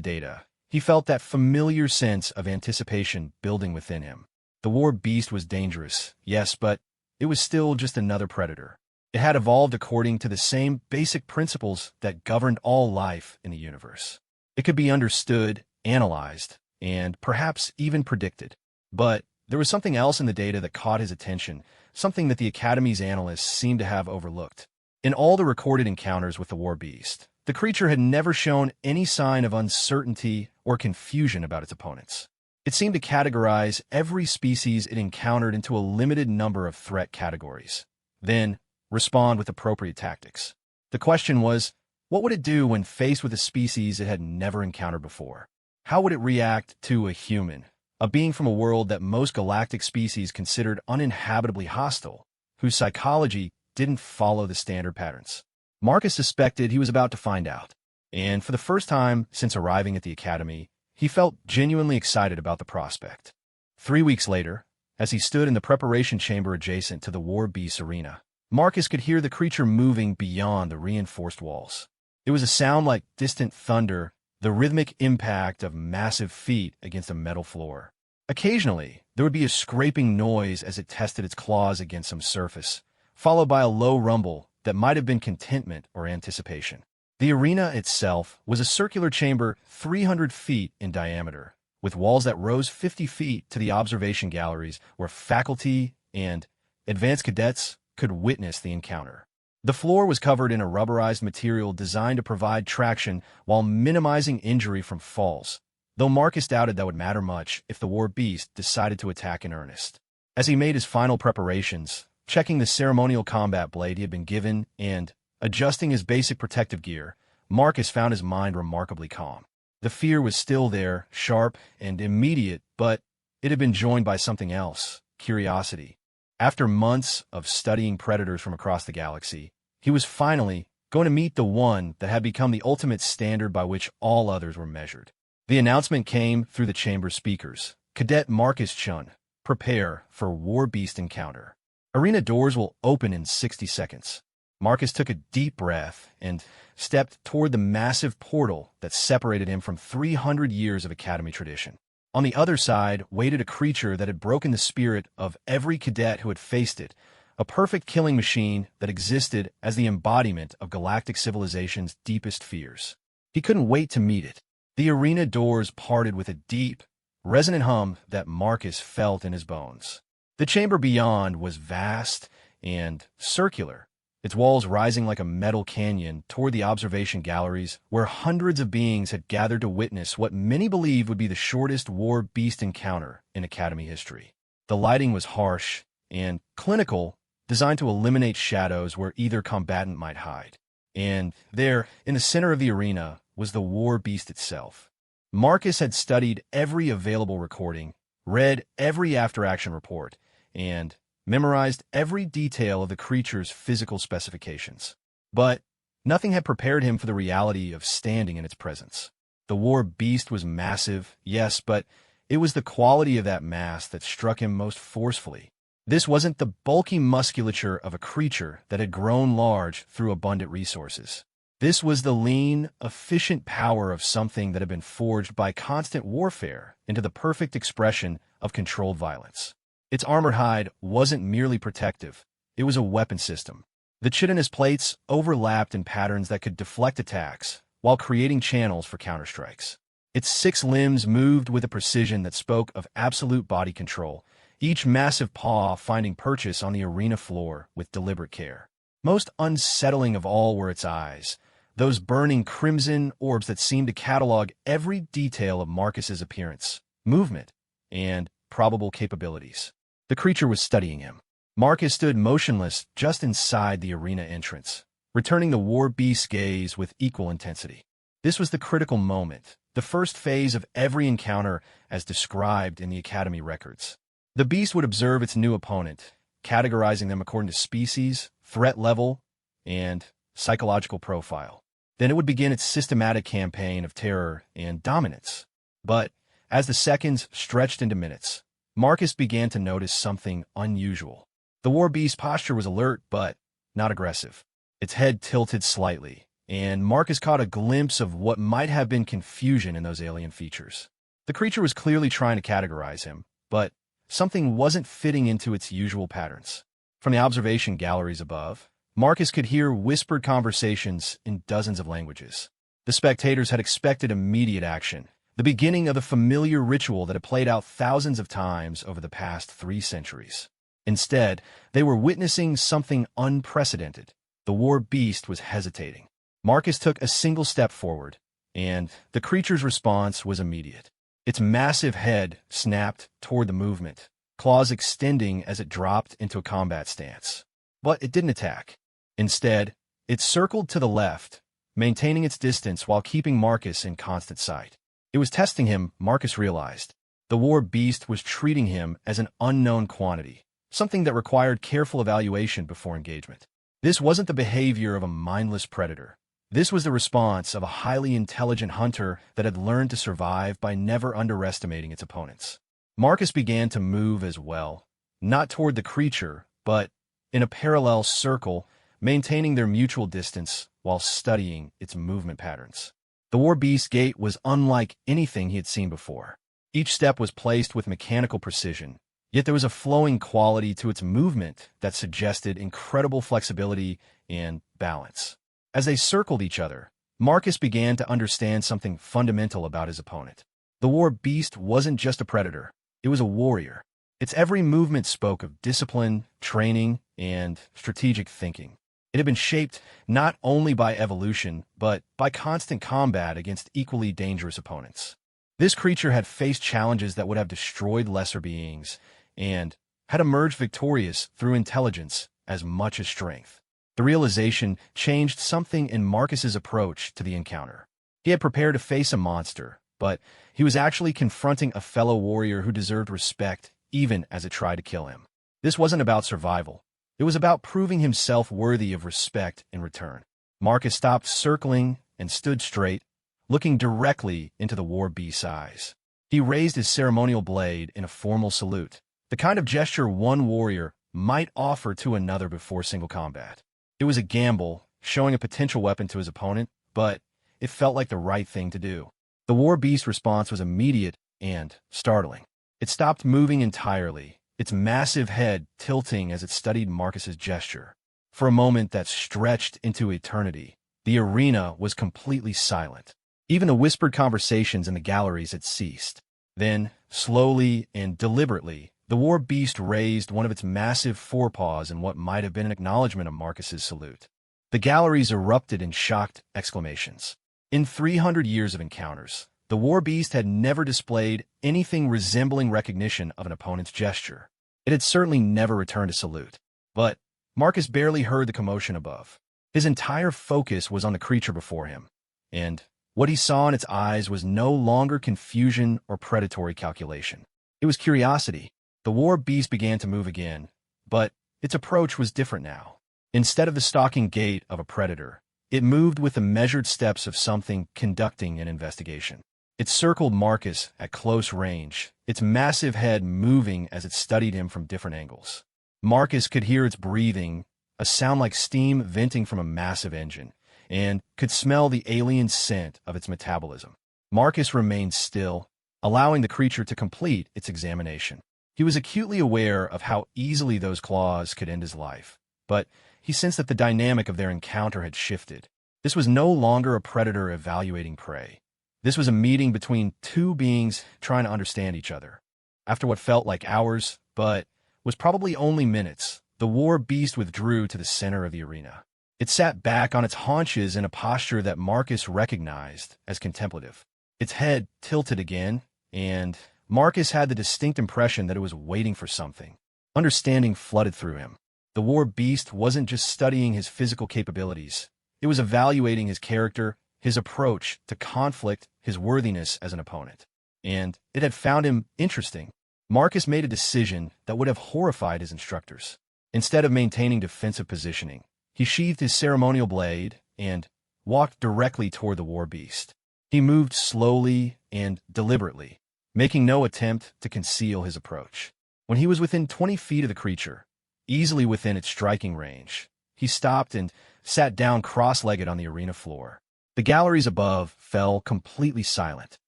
data, he felt that familiar sense of anticipation building within him. The war beast was dangerous, yes, but it was still just another predator. It had evolved according to the same basic principles that governed all life in the universe. It could be understood, analyzed, and perhaps even predicted. But there was something else in the data that caught his attention, something that the Academy's analysts seemed to have overlooked. In all the recorded encounters with the war beast, the creature had never shown any sign of uncertainty or confusion about its opponents. It seemed to categorize every species it encountered into a limited number of threat categories, then respond with appropriate tactics. The question was, what would it do when faced with a species it had never encountered before? How would it react to a human, a being from a world that most galactic species considered uninhabitably hostile, whose psychology didn't follow the standard patterns? Marcus suspected he was about to find out, and for the first time since arriving at the Academy, he felt genuinely excited about the prospect. 3 weeks later, as he stood in the preparation chamber adjacent to the war beast's arena, Marcus could hear the creature moving beyond the reinforced walls. It was a sound like distant thunder, the rhythmic impact of massive feet against a metal floor. Occasionally, there would be a scraping noise as it tested its claws against some surface, followed by a low rumble that might have been contentment or anticipation. The arena itself was a circular chamber 300 feet in diameter, with walls that rose 50 feet to the observation galleries where faculty and advanced cadets could witness the encounter. The floor was covered in a rubberized material designed to provide traction while minimizing injury from falls, though Marcus doubted that would matter much if the war beast decided to attack in earnest. As he made his final preparations, checking the ceremonial combat blade he had been given and adjusting his basic protective gear, Marcus found his mind remarkably calm. The fear was still there, sharp and immediate, but it had been joined by something else, curiosity. After months of studying predators from across the galaxy, he was finally going to meet the one that had become the ultimate standard by which all others were measured. The announcement came through the chamber speakers. Cadet Marcus Chun, prepare for War Beast encounter. Arena doors will open in 60 seconds. Marcus took a deep breath and stepped toward the massive portal that separated him from 300 years of Academy tradition. On the other side waited a creature that had broken the spirit of every cadet who had faced it, a perfect killing machine that existed as the embodiment of galactic civilization's deepest fears. He couldn't wait to meet it. The arena doors parted with a deep, resonant hum that Marcus felt in his bones. The chamber beyond was vast and circular, its walls rising like a metal canyon toward the observation galleries where hundreds of beings had gathered to witness what many believed would be the shortest war beast encounter in Academy history. The lighting was harsh and clinical, designed to eliminate shadows where either combatant might hide. And there, in the center of the arena, was the war beast itself. Marcus had studied every available recording, read every after-action report, and memorized every detail of the creature's physical specifications. But nothing had prepared him for the reality of standing in its presence. The war beast was massive, yes, but it was the quality of that mass that struck him most forcefully. This wasn't the bulky musculature of a creature that had grown large through abundant resources. This was the lean, efficient power of something that had been forged by constant warfare into the perfect expression of controlled violence. Its armored hide wasn't merely protective, it was a weapon system. The chitinous plates overlapped in patterns that could deflect attacks, while creating channels for counterstrikes. Its 6 limbs moved with a precision that spoke of absolute body control, each massive paw finding purchase on the arena floor with deliberate care. Most unsettling of all were its eyes, those burning crimson orbs that seemed to catalog every detail of Marcus's appearance, movement, and probable capabilities. The creature was studying him. Marcus stood motionless just inside the arena entrance, returning the war beast's gaze with equal intensity. This was the critical moment, the first phase of every encounter as described in the Academy records. The beast would observe its new opponent, categorizing them according to species, threat level, and psychological profile. Then it would begin its systematic campaign of terror and dominance. But as the seconds stretched into minutes, Marcus began to notice something unusual. The war beast's posture was alert, but not aggressive. Its head tilted slightly, and Marcus caught a glimpse of what might have been confusion in those alien features. The creature was clearly trying to categorize him, but something wasn't fitting into its usual patterns. From the observation galleries above, Marcus could hear whispered conversations in dozens of languages. The spectators had expected immediate action, the beginning of the familiar ritual that had played out thousands of times over the past 3 centuries. Instead, they were witnessing something unprecedented. The war beast was hesitating. Marcus took a single step forward, and the creature's response was immediate. Its massive head snapped toward the movement, claws extending as it dropped into a combat stance. But it didn't attack. Instead, it circled to the left, maintaining its distance while keeping Marcus in constant sight. It was testing him, Marcus realized. The war beast was treating him as an unknown quantity, something that required careful evaluation before engagement. This wasn't the behavior of a mindless predator. This was the response of a highly intelligent hunter that had learned to survive by never underestimating its opponents. Marcus began to move as well, not toward the creature, but in a parallel circle, maintaining their mutual distance while studying its movement patterns. The war beast's gait was unlike anything he had seen before. Each step was placed with mechanical precision, yet there was a flowing quality to its movement that suggested incredible flexibility and balance. As they circled each other, Marcus began to understand something fundamental about his opponent. The war beast wasn't just a predator, it was a warrior. Its every movement spoke of discipline, training, and strategic thinking. It had been shaped not only by evolution, but by constant combat against equally dangerous opponents. This creature had faced challenges that would have destroyed lesser beings, and had emerged victorious through intelligence as much as strength. The realization changed something in Marcus's approach to the encounter. He had prepared to face a monster, but he was actually confronting a fellow warrior who deserved respect even as it tried to kill him. This wasn't about survival. It was about proving himself worthy of respect in return. Marcus stopped circling and stood straight, looking directly into the war beast's eyes. He raised his ceremonial blade in a formal salute, the kind of gesture one warrior might offer to another before single combat. It was a gamble, showing a potential weapon to his opponent, but it felt like the right thing to do. The war beast's response was immediate and startling. It stopped moving entirely, its massive head tilting as it studied Marcus's gesture. For a moment that stretched into eternity, the arena was completely silent. Even the whispered conversations in the galleries had ceased. Then, slowly and deliberately, the war beast raised one of its massive forepaws in what might have been an acknowledgement of Marcus's salute. The galleries erupted in shocked exclamations. In 300 years of encounters, the war beast had never displayed anything resembling recognition of an opponent's gesture. It had certainly never returned a salute. But Marcus barely heard the commotion above. His entire focus was on the creature before him, and what he saw in its eyes was no longer confusion or predatory calculation. It was curiosity. The war beast began to move again, but its approach was different now. Instead of the stalking gait of a predator, it moved with the measured steps of something conducting an investigation. It circled Marcus at close range, its massive head moving as it studied him from different angles. Marcus could hear its breathing, a sound like steam venting from a massive engine, and could smell the alien scent of its metabolism. Marcus remained still, allowing the creature to complete its examination. He was acutely aware of how easily those claws could end his life, but he sensed that the dynamic of their encounter had shifted. This was no longer a predator evaluating prey. This was a meeting between two beings trying to understand each other. After what felt like hours, but was probably only minutes, the war beast withdrew to the center of the arena. It sat back on its haunches in a posture that Marcus recognized as contemplative. Its head tilted again, and Marcus had the distinct impression that it was waiting for something. Understanding flooded through him. The war beast wasn't just studying his physical capabilities. It was evaluating his character, his approach to conflict, his worthiness as an opponent. And it had found him interesting. Marcus made a decision that would have horrified his instructors. Instead of maintaining defensive positioning, he sheathed his ceremonial blade and walked directly toward the war beast. He moved slowly and deliberately, making no attempt to conceal his approach. When he was within 20 feet of the creature, easily within its striking range, he stopped and sat down cross-legged on the arena floor. The galleries above fell completely silent.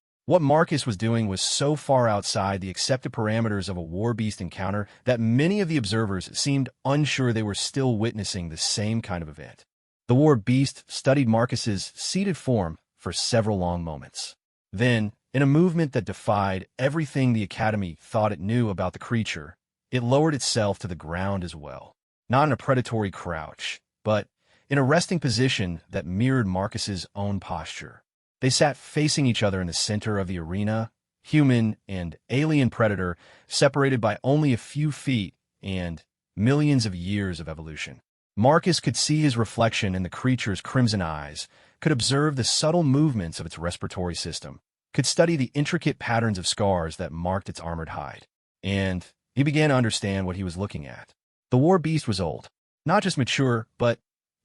What Marcus was doing was so far outside the accepted parameters of a war beast encounter that many of the observers seemed unsure they were still witnessing the same kind of event. The war beast studied Marcus's seated form for several long moments. Then, in a movement that defied everything the Academy thought it knew about the creature, it lowered itself to the ground as well. Not in a predatory crouch, but in a resting position that mirrored Marcus's own posture. They sat facing each other in the center of the arena, human and alien predator separated by only a few feet and millions of years of evolution. Marcus could see his reflection in the creature's crimson eyes, could observe the subtle movements of its respiratory system, could study the intricate patterns of scars that marked its armored hide. And he began to understand what he was looking at. The war beast was old, not just mature, but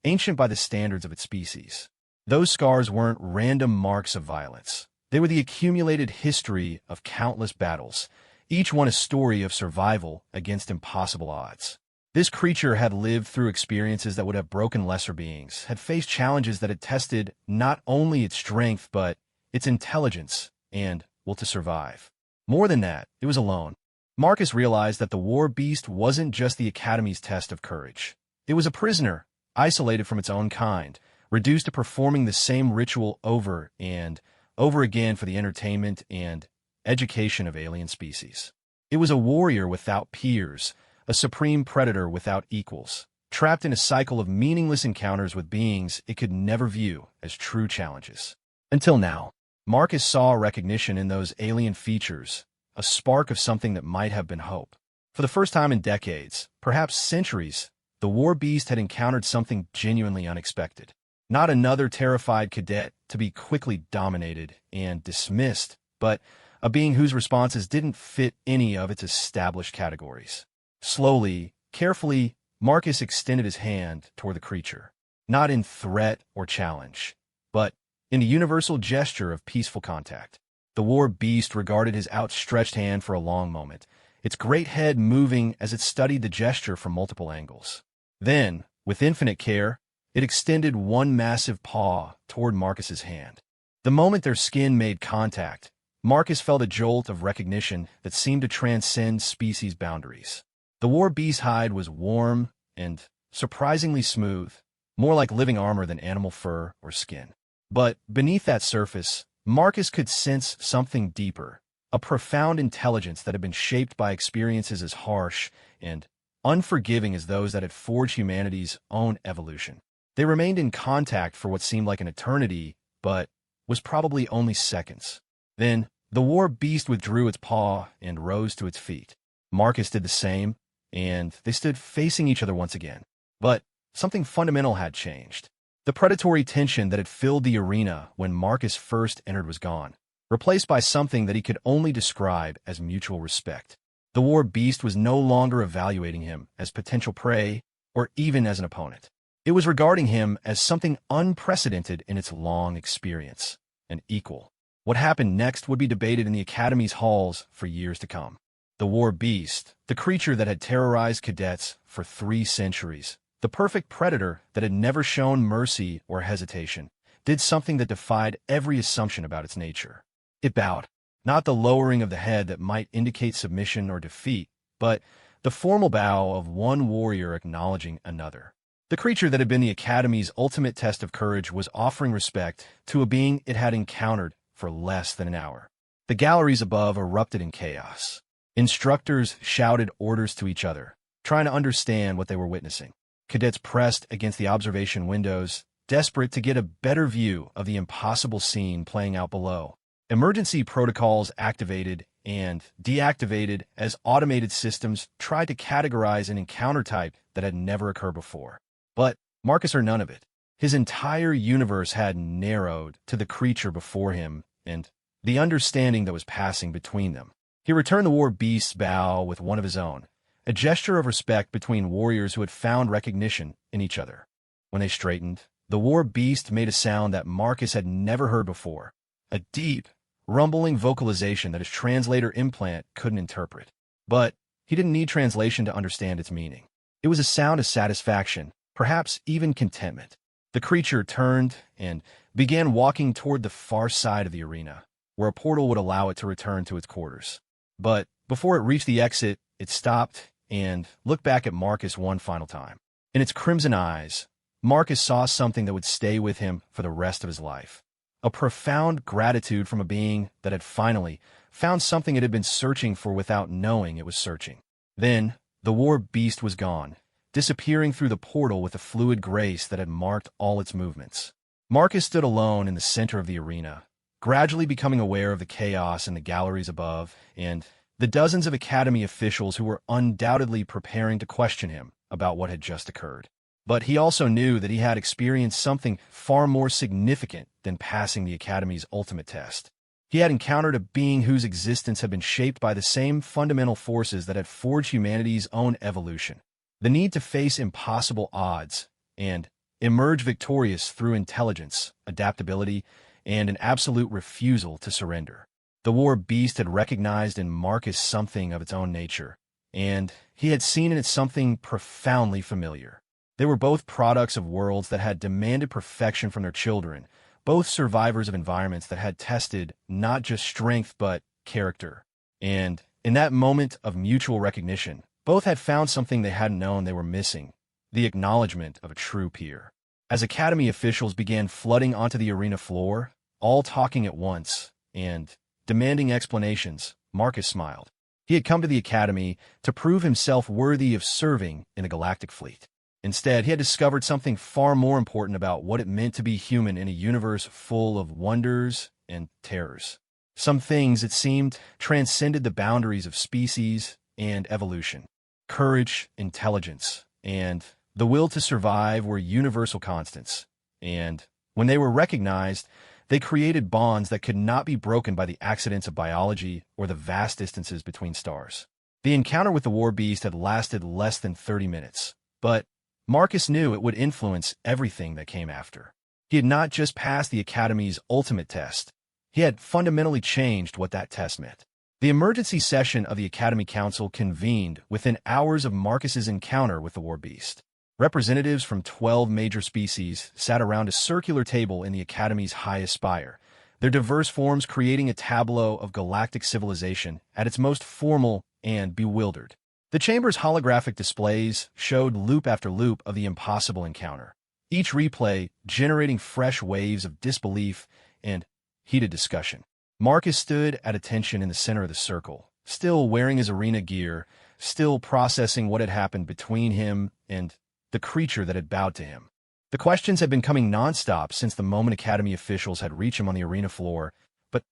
ancient by the standards of its species. Those scars weren't random marks of violence. They were the accumulated history of countless battles, each one a story of survival against impossible odds. This creature had lived through experiences that would have broken lesser beings, had faced challenges that had tested not only its strength but its intelligence and will to survive. More than that, it was alone. Marcus realized that the war beast wasn't just the Academy's test of courage. It was a prisoner, isolated from its own kind, reduced to performing the same ritual over and over again for the entertainment and education of alien species. It was a warrior without peers, a supreme predator without equals, trapped in a cycle of meaningless encounters with beings it could never view as true challenges. Until now, Marcus saw recognition in those alien features, a spark of something that might have been hope. For the first time in decades, perhaps centuries, the war beast had encountered something genuinely unexpected. Not another terrified cadet to be quickly dominated and dismissed, but a being whose responses didn't fit any of its established categories. Slowly, carefully, Marcus extended his hand toward the creature, not in threat or challenge, but in a universal gesture of peaceful contact. The war beast regarded his outstretched hand for a long moment, its great head moving as it studied the gesture from multiple angles. Then, with infinite care, it extended one massive paw toward Marcus's hand. The moment their skin made contact, Marcus felt a jolt of recognition that seemed to transcend species boundaries. The war beast's hide was warm and surprisingly smooth, more like living armor than animal fur or skin. But beneath that surface, Marcus could sense something deeper, a profound intelligence that had been shaped by experiences as harsh and unforgiving as those that had forged humanity's own evolution. They remained in contact for what seemed like an eternity, but was probably only seconds. Then, the war beast withdrew its paw and rose to its feet. Marcus did the same, and they stood facing each other once again. But something fundamental had changed. The predatory tension that had filled the arena when Marcus first entered was gone, replaced by something that he could only describe as mutual respect. The war beast was no longer evaluating him as potential prey or even as an opponent. It was regarding him as something unprecedented in its long experience, an equal. What happened next would be debated in the Academy's halls for years to come. The war beast, the creature that had terrorized cadets for 3 centuries, the perfect predator that had never shown mercy or hesitation, did something that defied every assumption about its nature. It bowed, not the lowering of the head that might indicate submission or defeat, but the formal bow of one warrior acknowledging another. The creature that had been the Academy's ultimate test of courage was offering respect to a being it had encountered for less than an hour. The galleries above erupted in chaos. Instructors shouted orders to each other, trying to understand what they were witnessing. Cadets pressed against the observation windows, desperate to get a better view of the impossible scene playing out below. Emergency protocols activated and deactivated as automated systems tried to categorize an encounter type that had never occurred before. But Marcus heard none of it. His entire universe had narrowed to the creature before him and the understanding that was passing between them. He returned the war beast's bow with one of his own, a gesture of respect between warriors who had found recognition in each other. When they straightened, the war beast made a sound that Marcus had never heard before, a deep, rumbling vocalization that his translator implant couldn't interpret. But he didn't need translation to understand its meaning. It was a sound of satisfaction, perhaps even contentment. The creature turned and began walking toward the far side of the arena, where a portal would allow it to return to its quarters. But before it reached the exit, it stopped and looked back at Marcus one final time. In its crimson eyes, Marcus saw something that would stay with him for the rest of his life. A profound gratitude from a being that had finally found something it had been searching for without knowing it was searching. Then, the war beast was gone, disappearing through the portal with a fluid grace that had marked all its movements. Marcus stood alone in the center of the arena, gradually becoming aware of the chaos in the galleries above and the dozens of Academy officials who were undoubtedly preparing to question him about what had just occurred. But he also knew that he had experienced something far more significant than passing the Academy's ultimate test. He had encountered a being whose existence had been shaped by the same fundamental forces that had forged humanity's own evolution. The need to face impossible odds and emerge victorious through intelligence, adaptability, and an absolute refusal to surrender. The war beast had recognized in Marcus something of its own nature, and he had seen in it something profoundly familiar. They were both products of worlds that had demanded perfection from their children, both survivors of environments that had tested not just strength but character. And in that moment of mutual recognition, both had found something they hadn't known they were missing, the acknowledgement of a true peer. As Academy officials began flooding onto the arena floor, all talking at once and demanding explanations, Marcus smiled. He had come to the Academy to prove himself worthy of serving in the Galactic Fleet. Instead, he had discovered something far more important about what it meant to be human in a universe full of wonders and terrors. Some things, it seemed, transcended the boundaries of species, and evolution. Courage, intelligence, and the will to survive were universal constants, and when they were recognized, they created bonds that could not be broken by the accidents of biology or the vast distances between stars. The encounter with the war beast had lasted less than 30 minutes, but Marcus knew it would influence everything that came after. He had not just passed the Academy's ultimate test, he had fundamentally changed what that test meant. The emergency session of the Academy Council convened within hours of Marcus's encounter with the war beast. Representatives from 12 major species sat around a circular table in the Academy's highest spire, their diverse forms creating a tableau of galactic civilization at its most formal and bewildered. The chamber's holographic displays showed loop after loop of the impossible encounter, each replay generating fresh waves of disbelief and heated discussion. Marcus stood at attention in the center of the circle, still wearing his arena gear, still processing what had happened between him and the creature that had bowed to him. The questions had been coming nonstop since the moment Academy officials had reached him on the arena floor, but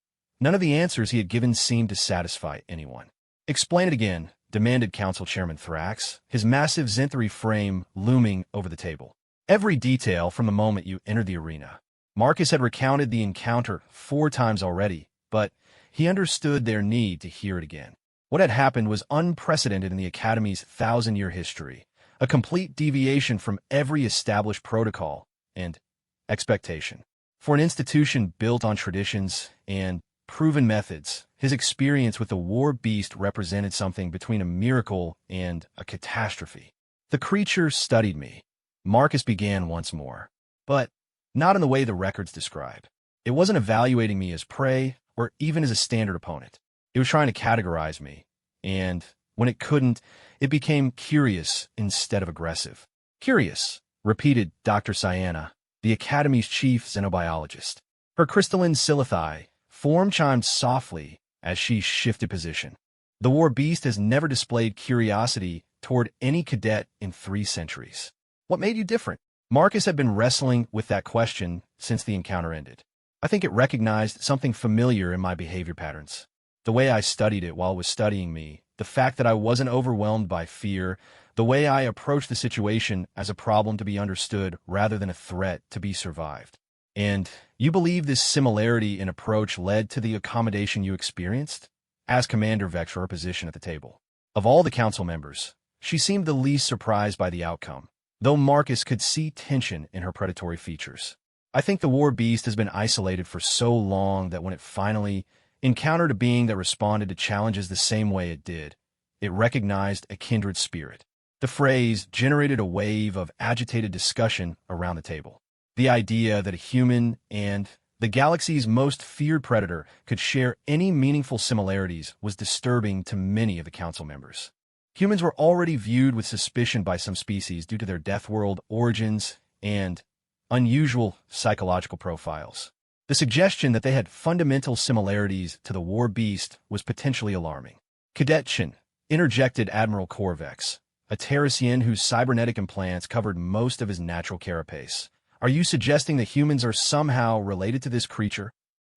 none of the answers he had given seemed to satisfy anyone. "Explain it again," demanded Council Chairman Thrax, his massive Zenthary frame looming over the table. "Every detail from the moment you entered the arena." Marcus had recounted the encounter 4 times already, but he understood their need to hear it again. What had happened was unprecedented in the Academy's 1,000-year history, a complete deviation from every established protocol and expectation. For an institution built on traditions and proven methods, his experience with the war beast represented something between a miracle and a catastrophe. "The creature studied me," Marcus began once more, but not in the way the records describe. "It wasn't evaluating me as prey or even as a standard opponent. It was trying to categorize me, and when it couldn't, it became curious instead of aggressive." "Curious," repeated Dr. Cyana, the Academy's chief xenobiologist. Her crystalline silithae form chimed softly as she shifted position. "The war beast has never displayed curiosity toward any cadet in 3 centuries. What made you different?" Marcus had been wrestling with that question since the encounter ended. "I think it recognized something familiar in my behavior patterns. The way I studied it while it was studying me, the fact that I wasn't overwhelmed by fear, the way I approached the situation as a problem to be understood rather than a threat to be survived. And you believe this similarity in approach led to the accommodation you experienced?" asked Commander Vex for her position at the table. Of all the council members, she seemed the least surprised by the outcome, though Marcus could see tension in her predatory features. "I think the war beast has been isolated for so long that when it finally encountered a being that responded to challenges the same way it did, it recognized a kindred spirit." The phrase generated a wave of agitated discussion around the table. The idea that a human and the galaxy's most feared predator could share any meaningful similarities was disturbing to many of the council members. Humans were already viewed with suspicion by some species due to their death world origins and unusual psychological profiles. The suggestion that they had fundamental similarities to the war beast was potentially alarming. "Cadet Shin," interjected Admiral Corvex, a Terrasian whose cybernetic implants covered most of his natural carapace. "Are you suggesting that humans are somehow related to this creature?"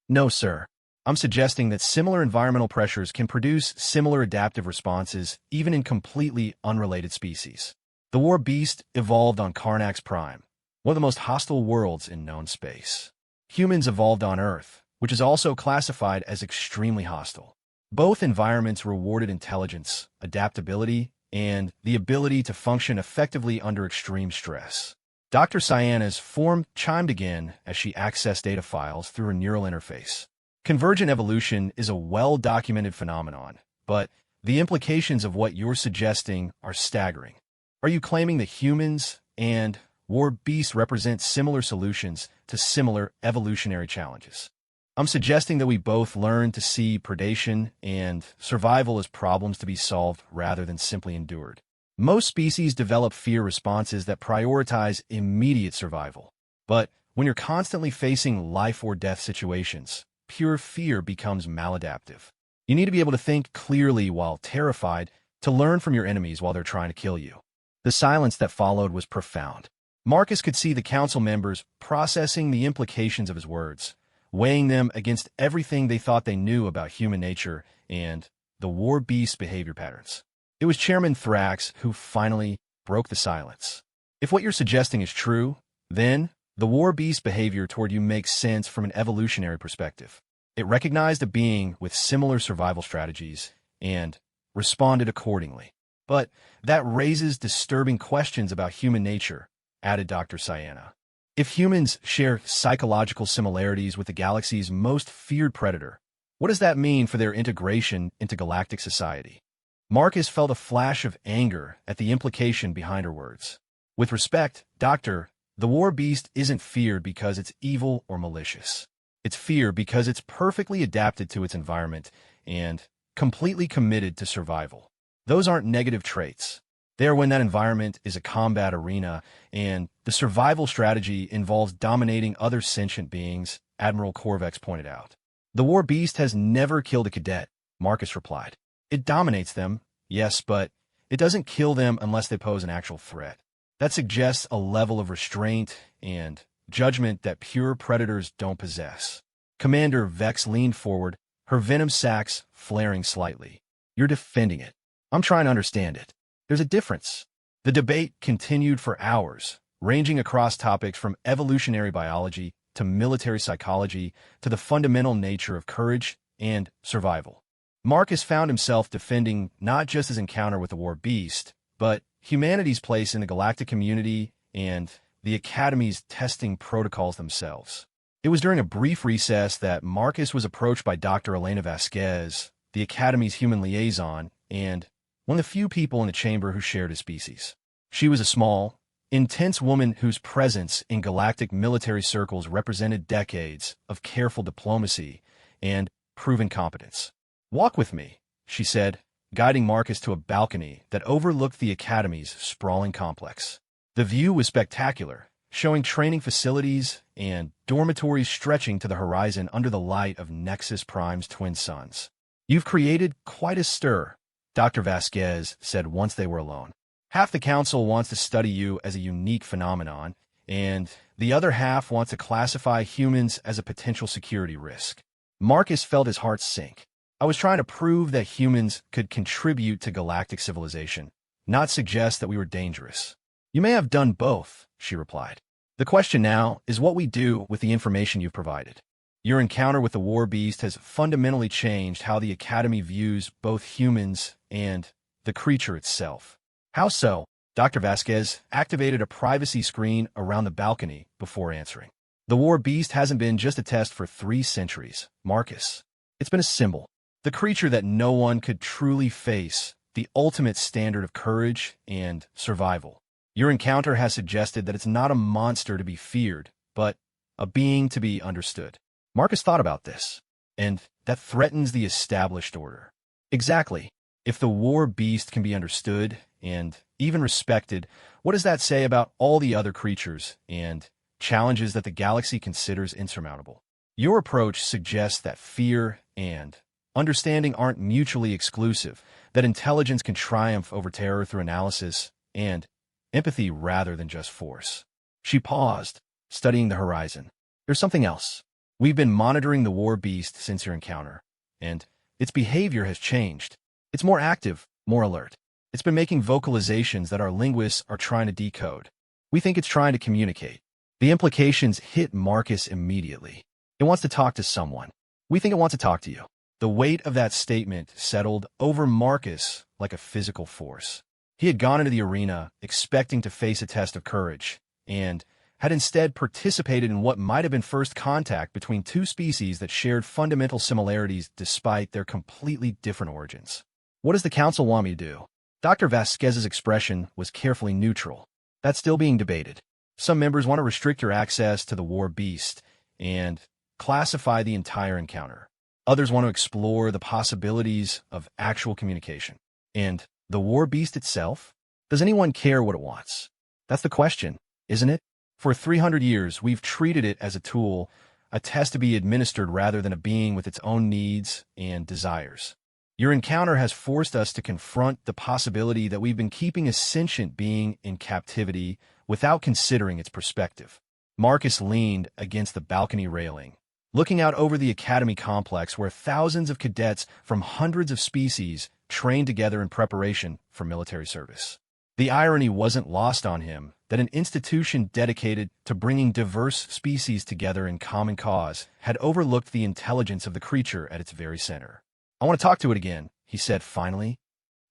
"No, sir. I'm suggesting that similar environmental pressures can produce similar adaptive responses even in completely unrelated species. The war beast evolved on Karnax Prime, one of the most hostile worlds in known space. Humans evolved on Earth, which is also classified as extremely hostile. Both environments rewarded intelligence, adaptability, and the ability to function effectively under extreme stress." Dr. Cyana's form chimed again as she accessed data files through a neural interface. "Convergent evolution is a well-documented phenomenon, but the implications of what you're suggesting are staggering. Are you claiming that humans and war beasts represent similar solutions to similar evolutionary challenges?" "I'm suggesting that we both learn to see predation and survival as problems to be solved rather than simply endured. Most species develop fear responses that prioritize immediate survival. But when you're constantly facing life or death situations, pure fear becomes maladaptive. You need to be able to think clearly while terrified, to learn from your enemies while they're trying to kill you." The silence that followed was profound. Marcus could see the council members processing the implications of his words, weighing them against everything they thought they knew about human nature and the war beast's behavior patterns. It was Chairman Thrax who finally broke the silence. If what you're suggesting is true, then the war beast behavior toward you makes sense from an evolutionary perspective. It recognized a being with similar survival strategies and responded accordingly. But that raises disturbing questions about human nature, added Dr. Sienna. If humans share psychological similarities with the galaxy's most feared predator, what does that mean for their integration into galactic society? Marcus felt a flash of anger at the implication behind her words. With respect, Doctor, the war beast isn't feared because it's evil or malicious. It's feared because it's perfectly adapted to its environment and completely committed to survival. Those aren't negative traits. They are when that environment is a combat arena and the survival strategy involves dominating other sentient beings, Admiral Corvex pointed out. The war beast has never killed a cadet, Marcus replied. It dominates them, yes, but it doesn't kill them unless they pose an actual threat. That suggests a level of restraint and judgment that pure predators don't possess. Commander Vex leaned forward, her venom sacs flaring slightly. You're defending it. I'm trying to understand it. There's a difference. The debate continued for hours, ranging across topics from evolutionary biology to military psychology to the fundamental nature of courage and survival. Marcus found himself defending not just his encounter with the war beast, but humanity's place in the galactic community and the Academy's testing protocols themselves. It was during a brief recess that Marcus was approached by Dr. Elena Vasquez, the Academy's human liaison, and one of the few people in the chamber who shared his species. She was a small, intense woman whose presence in galactic military circles represented decades of careful diplomacy and proven competence. "Walk with me," she said, guiding Marcus to a balcony that overlooked the Academy's sprawling complex. The view was spectacular, showing training facilities and dormitories stretching to the horizon under the light of Nexus Prime's twin suns. "You've created quite a stir," Dr. Vasquez said once they were alone. "Half the council wants to study you as a unique phenomenon, and the other half wants to classify humans as a potential security risk." Marcus felt his heart sink. "I was trying to prove that humans could contribute to galactic civilization, not suggest that we were dangerous." "You may have done both," she replied. "The question now is what we do with the information you've provided. Your encounter with the war beast has fundamentally changed how the Academy views both humans and the creature itself." "How so?" Dr. Vasquez activated a privacy screen around the balcony before answering. "The war beast hasn't been just a test for 3 centuries, Marcus. It's been a symbol. The creature that no one could truly face, the ultimate standard of courage and survival. Your encounter has suggested that it's not a monster to be feared, but a being to be understood." Marcus thought about this, and that threatens the established order. Exactly. If the war beast can be understood and even respected, what does that say about all the other creatures and challenges that the galaxy considers insurmountable? Your approach suggests that fear and understanding aren't mutually exclusive, that intelligence can triumph over terror through analysis and empathy rather than just force. She paused, studying the horizon. "There's something else. We've been monitoring the war beast since your encounter, and its behavior has changed. It's more active, more alert. It's been making vocalizations that our linguists are trying to decode. We think it's trying to communicate." The implications hit Marcus immediately. "It wants to talk to someone. We think it wants to talk to you." The weight of that statement settled over Marcus like a physical force. He had gone into the arena expecting to face a test of courage, and had instead participated in what might have been first contact between 2 species that shared fundamental similarities despite their completely different origins. "What does the council want me to do?" Dr. Vasquez's expression was carefully neutral. "That's still being debated. Some members want to restrict your access to the war beast and classify the entire encounter. Others want to explore the possibilities of actual communication. And the war beast itself? Does anyone care what it wants? That's the question, isn't it? For 300 years, we've treated it as a tool, a test to be administered rather than a being with its own needs and desires. Your encounter has forced us to confront the possibility that we've been keeping a sentient being in captivity without considering its perspective." Marcus leaned against the balcony railing, looking out over the Academy complex where thousands of cadets from hundreds of species trained together in preparation for military service. The irony wasn't lost on him that an institution dedicated to bringing diverse species together in common cause had overlooked the intelligence of the creature at its very center. "I want to talk to it again," he said finally.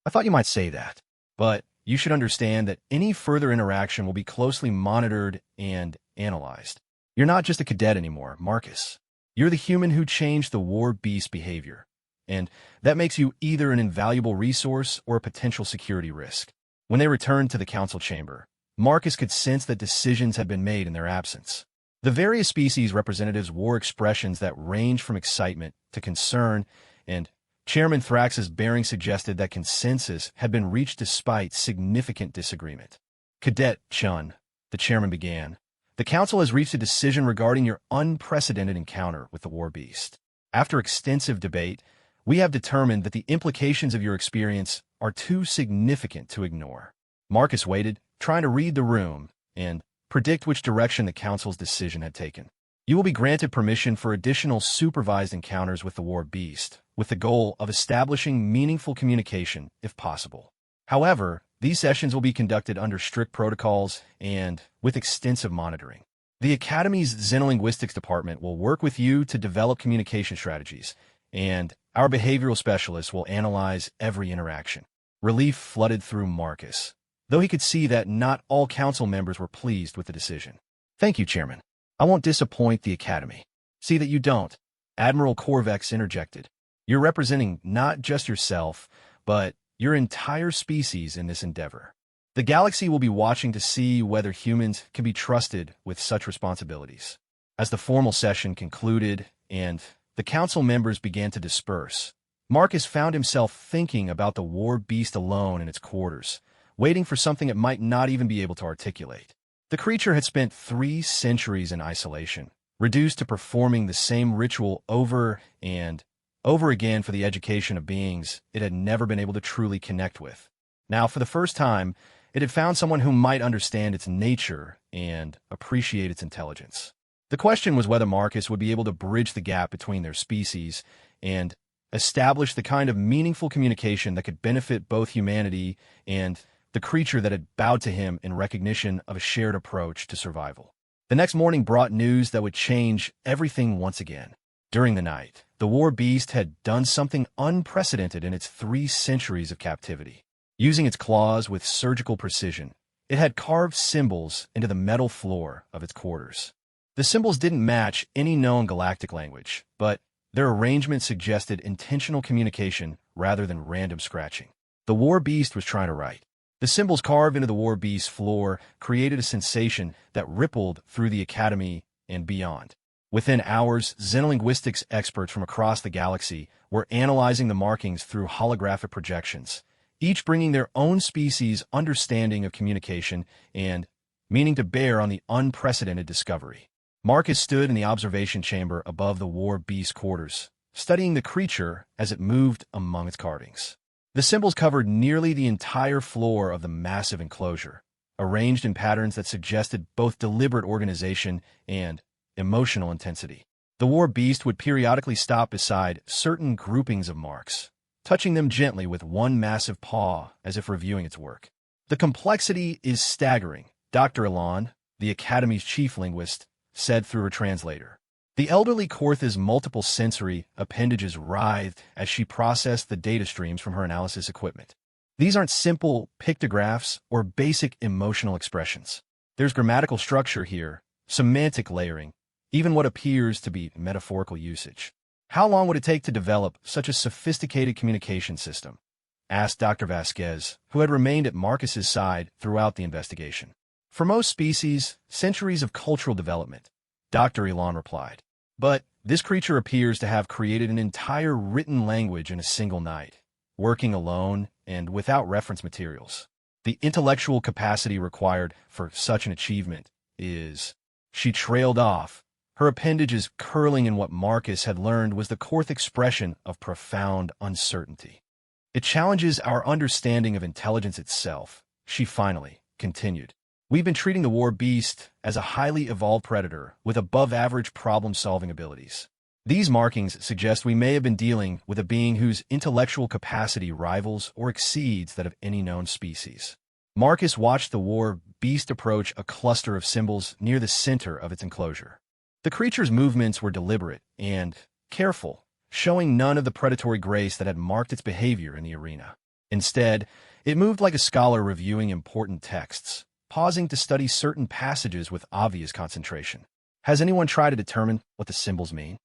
"I thought you might say that. But you should understand that any further interaction will be closely monitored and analyzed. You're not just a cadet anymore, Marcus. You're the human who changed the war beast behavior. And that makes you either an invaluable resource or a potential security risk." When they returned to the council chamber, Marcus could sense that decisions had been made in their absence. The various species representatives wore expressions that ranged from excitement to concern, and Chairman Thrax's bearing suggested that consensus had been reached despite significant disagreement. "Cadet Chun," the chairman began, "the council has reached a decision regarding your unprecedented encounter with the war beast. After extensive debate, we have determined that the implications of your experience are too significant to ignore." Marcus waited, trying to read the room and predict which direction the council's decision had taken. "You will be granted permission for additional supervised encounters with the war beast, with the goal of establishing meaningful communication if possible. However, these sessions will be conducted under strict protocols and with extensive monitoring. The Academy's Xenolinguistics department will work with you to develop communication strategies, and our behavioral specialists will analyze every interaction." Relief flooded through Marcus, though he could see that not all council members were pleased with the decision. "Thank you, Chairman. I won't disappoint the Academy." "See that you don't," Admiral Corvex interjected. "You're representing not just yourself, but your entire species in this endeavor. The galaxy will be watching to see whether humans can be trusted with such responsibilities." As the formal session concluded and the council members began to disperse, Marcus found himself thinking about the war beast alone in its quarters, waiting for something it might not even be able to articulate. The creature had spent 3 centuries in isolation, reduced to performing the same ritual over and over again for the education of beings it had never been able to truly connect with. Now, for the first time, it had found someone who might understand its nature and appreciate its intelligence. The question was whether Marcus would be able to bridge the gap between their species and establish the kind of meaningful communication that could benefit both humanity and the creature that had bowed to him in recognition of a shared approach to survival. The next morning brought news that would change everything once again. During the night, the war beast had done something unprecedented in its 3 centuries of captivity. Using its claws with surgical precision, it had carved symbols into the metal floor of its quarters. The symbols didn't match any known galactic language, but their arrangement suggested intentional communication rather than random scratching. The war beast was trying to write. The symbols carved into the war beast's floor created a sensation that rippled through the Academy and beyond. Within hours, xenolinguistics experts from across the galaxy were analyzing the markings through holographic projections, each bringing their own species' understanding of communication and meaning to bear on the unprecedented discovery. Marcus stood in the observation chamber above the war beast's quarters, studying the creature as it moved among its carvings. The symbols covered nearly the entire floor of the massive enclosure, arranged in patterns that suggested both deliberate organization and emotional intensity. The war beast would periodically stop beside certain groupings of marks, touching them gently with one massive paw as if reviewing its work. "The complexity is staggering," Dr. Elon, the Academy's chief linguist, said through her translator. The elderly Kortha's multiple sensory appendages writhed as she processed the data streams from her analysis equipment. "These aren't simple pictographs or basic emotional expressions. There's grammatical structure here, semantic layering, even what appears to be metaphorical usage. How long would it take to develop such a sophisticated communication system?" asked Dr. Vasquez, who had remained at Marcus's side throughout the investigation. "For most species, centuries of cultural development," Dr. Elon replied. "But this creature appears to have created an entire written language in a single night, working alone and without reference materials. The intellectual capacity required for such an achievement is..." She trailed off, her appendages curling in what Marcus had learned was the Korth expression of profound uncertainty. "It challenges our understanding of intelligence itself," she finally continued. "We've been treating the war beast as a highly evolved predator with above-average problem-solving abilities. These markings suggest we may have been dealing with a being whose intellectual capacity rivals or exceeds that of any known species. Marcus watched the war beast approach a cluster of symbols near the center of its enclosure. The creature's movements were deliberate and careful, showing none of the predatory grace that had marked its behavior in the arena. Instead, it moved like a scholar reviewing important texts, pausing to study certain passages with obvious concentration. "Has anyone tried to determine what the symbols mean?"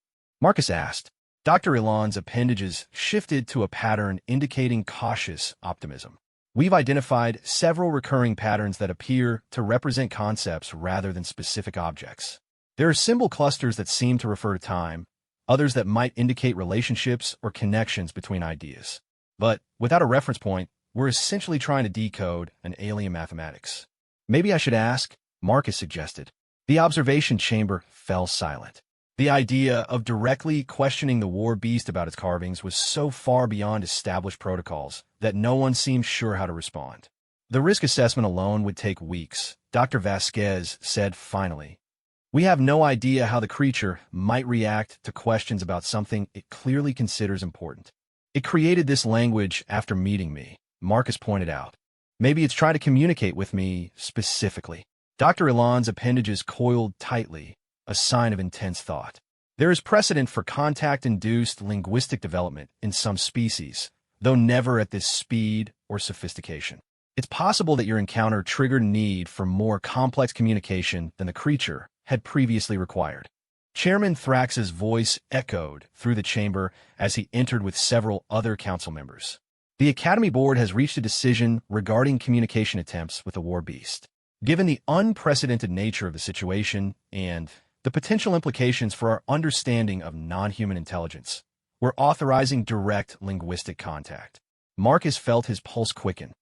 Marcus asked. Dr. Elan's appendages shifted to a pattern indicating cautious optimism. "We've identified several recurring patterns that appear to represent concepts rather than specific objects. There are symbol clusters that seem to refer to time, others that might indicate relationships or connections between ideas. But without a reference point, we're essentially trying to decode an alien mathematics." "Maybe I should ask," Marcus suggested. The observation chamber fell silent. The idea of directly questioning the war beast about its carvings was so far beyond established protocols that no one seemed sure how to respond. "The risk assessment alone would take weeks," Dr. Vasquez said finally. "We have no idea how the creature might react to questions about something it clearly considers important. It created this language after meeting me," Marcus pointed out. "Maybe it's trying to communicate with me specifically." Dr. Elan's appendages coiled tightly, a sign of intense thought. "There is precedent for contact-induced linguistic development in some species, though never at this speed or sophistication. It's possible that your encounter triggered need for more complex communication than the creature had previously required." Chairman Thrax's voice echoed through the chamber as he entered with several other council members. "The Academy Board has reached a decision regarding communication attempts with the war beast. Given the unprecedented nature of the situation and the potential implications for our understanding of non-human intelligence, we're authorizing direct linguistic contact." Marcus felt his pulse quicken.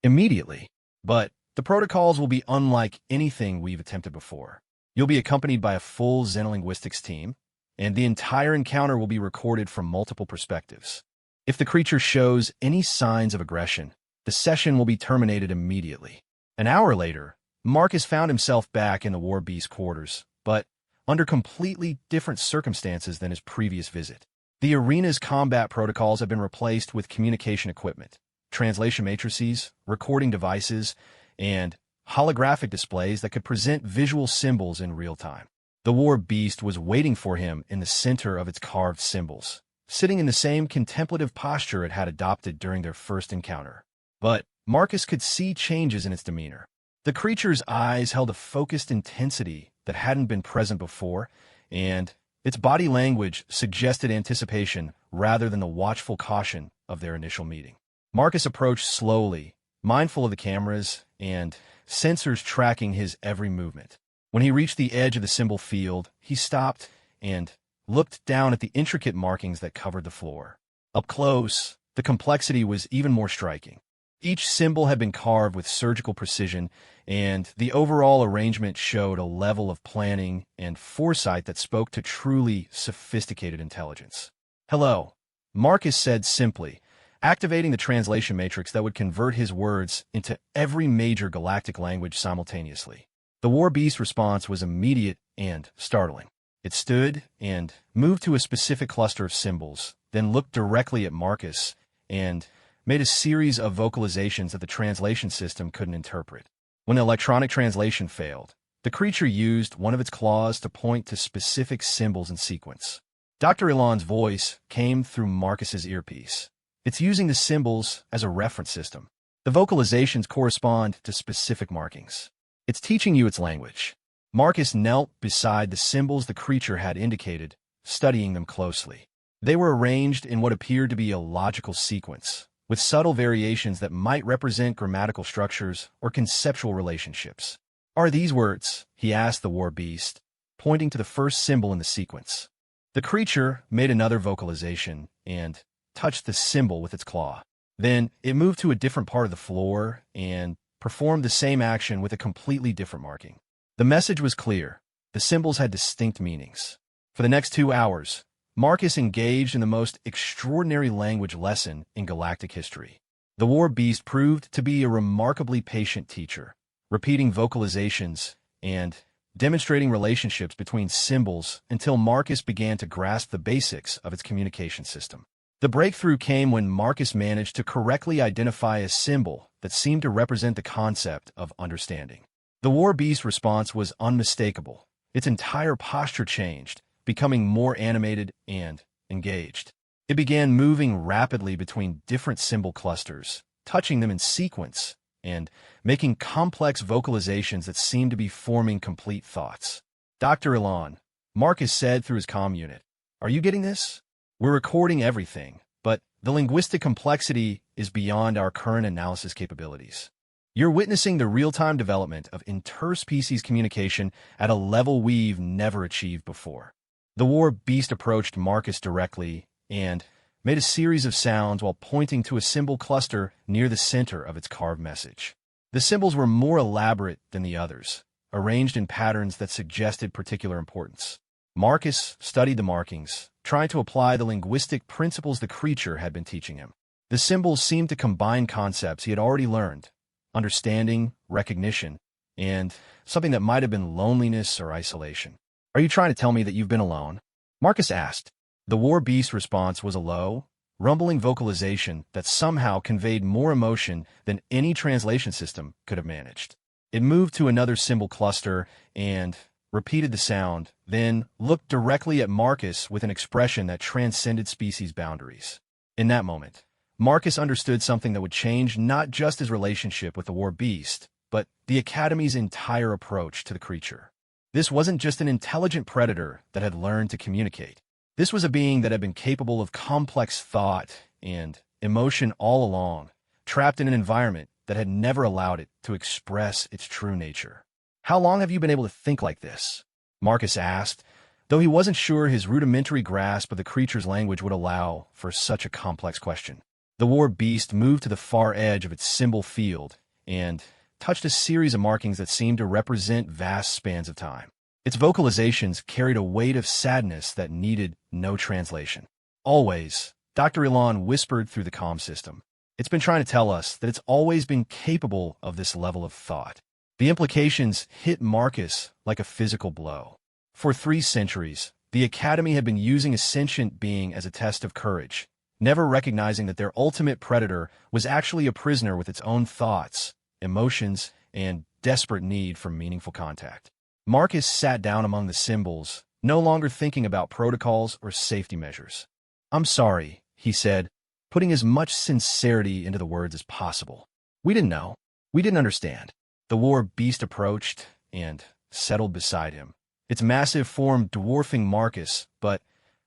Immediately. "But the protocols will be unlike anything we've attempted before. You'll be accompanied by a full xenolinguistics team, and the entire encounter will be recorded from multiple perspectives. If the creature shows any signs of aggression, the session will be terminated immediately." An hour later, Marcus found himself back in the war beast's quarters, but under completely different circumstances than his previous visit. The arena's combat protocols have been replaced with communication equipment, translation matrices, recording devices, and holographic displays that could present visual symbols in real time. The war beast was waiting for him in the center of its carved symbols, sitting in the same contemplative posture it had adopted during their first encounter. But Marcus could see changes in its demeanor. The creature's eyes held a focused intensity that hadn't been present before, and its body language suggested anticipation rather than the watchful caution of their initial meeting. Marcus approached slowly, mindful of the cameras and sensors tracking his every movement. When he reached the edge of the symbol field, he stopped and looked down at the intricate markings that covered the floor. Up close, the complexity was even more striking. Each symbol had been carved with surgical precision, and the overall arrangement showed a level of planning and foresight that spoke to truly sophisticated intelligence. "Hello," Marcus said simply, activating the translation matrix that would convert his words into every major galactic language simultaneously. The war beast's response was immediate and startling. It stood and moved to a specific cluster of symbols, then looked directly at Marcus and made a series of vocalizations that the translation system couldn't interpret. When the electronic translation failed, the creature used one of its claws to point to specific symbols in sequence. Dr. Elan's voice came through Marcus's earpiece. "It's using the symbols as a reference system. The vocalizations correspond to specific markings. It's teaching you its language." Marcus knelt beside the symbols the creature had indicated, studying them closely. They were arranged in what appeared to be a logical sequence, with subtle variations that might represent grammatical structures or conceptual relationships. "Are these words?" he asked the war beast, pointing to the first symbol in the sequence. The creature made another vocalization and touched the symbol with its claw. Then it moved to a different part of the floor and performed the same action with a completely different marking. The message was clear. The symbols had distinct meanings. For the next 2 hours, Marcus engaged in the most extraordinary language lesson in galactic history. The war beast proved to be a remarkably patient teacher, repeating vocalizations and demonstrating relationships between symbols until Marcus began to grasp the basics of its communication system. The breakthrough came when Marcus managed to correctly identify a symbol that seemed to represent the concept of understanding. The war beast's response was unmistakable. Its entire posture changed, becoming more animated and engaged. It began moving rapidly between different symbol clusters, touching them in sequence, and making complex vocalizations that seemed to be forming complete thoughts. "Dr. Elon," Marcus said through his comm unit, "are you getting this? We're recording everything, but the linguistic complexity is beyond our current analysis capabilities. You're witnessing the real-time development of interspecies communication at a level we've never achieved before." The war beast approached Marcus directly and made a series of sounds while pointing to a symbol cluster near the center of its carved message. The symbols were more elaborate than the others, arranged in patterns that suggested particular importance. Marcus studied the markings, trying to apply the linguistic principles the creature had been teaching him. The symbols seemed to combine concepts he had already learned: understanding, recognition, and something that might have been loneliness or isolation. "Are you trying to tell me that you've been alone?" Marcus asked. The war beast's response was a low, rumbling vocalization that somehow conveyed more emotion than any translation system could have managed. It moved to another symbol cluster and repeated the sound, then looked directly at Marcus with an expression that transcended species boundaries. In that moment, Marcus understood something that would change not just his relationship with the war beast, but the Academy's entire approach to the creature. This wasn't just an intelligent predator that had learned to communicate. This was a being that had been capable of complex thought and emotion all along, trapped in an environment that had never allowed it to express its true nature. "How long have you been able to think like this?" Marcus asked, though he wasn't sure his rudimentary grasp of the creature's language would allow for such a complex question. The war beast moved to the far edge of its symbol field and touched a series of markings that seemed to represent vast spans of time. Its vocalizations carried a weight of sadness that needed no translation. "Always," Dr. Elon whispered through the comm system. "It's been trying to tell us that it's always been capable of this level of thought." The implications hit Marcus like a physical blow. For 3 centuries, the Academy had been using a sentient being as a test of courage, never recognizing that their ultimate predator was actually a prisoner with its own thoughts, emotions, and desperate need for meaningful contact. Marcus sat down among the symbols, no longer thinking about protocols or safety measures. "I'm sorry," he said, putting as much sincerity into the words as possible. "We didn't know. We didn't understand." The war beast approached and settled beside him, its massive form dwarfing Marcus, but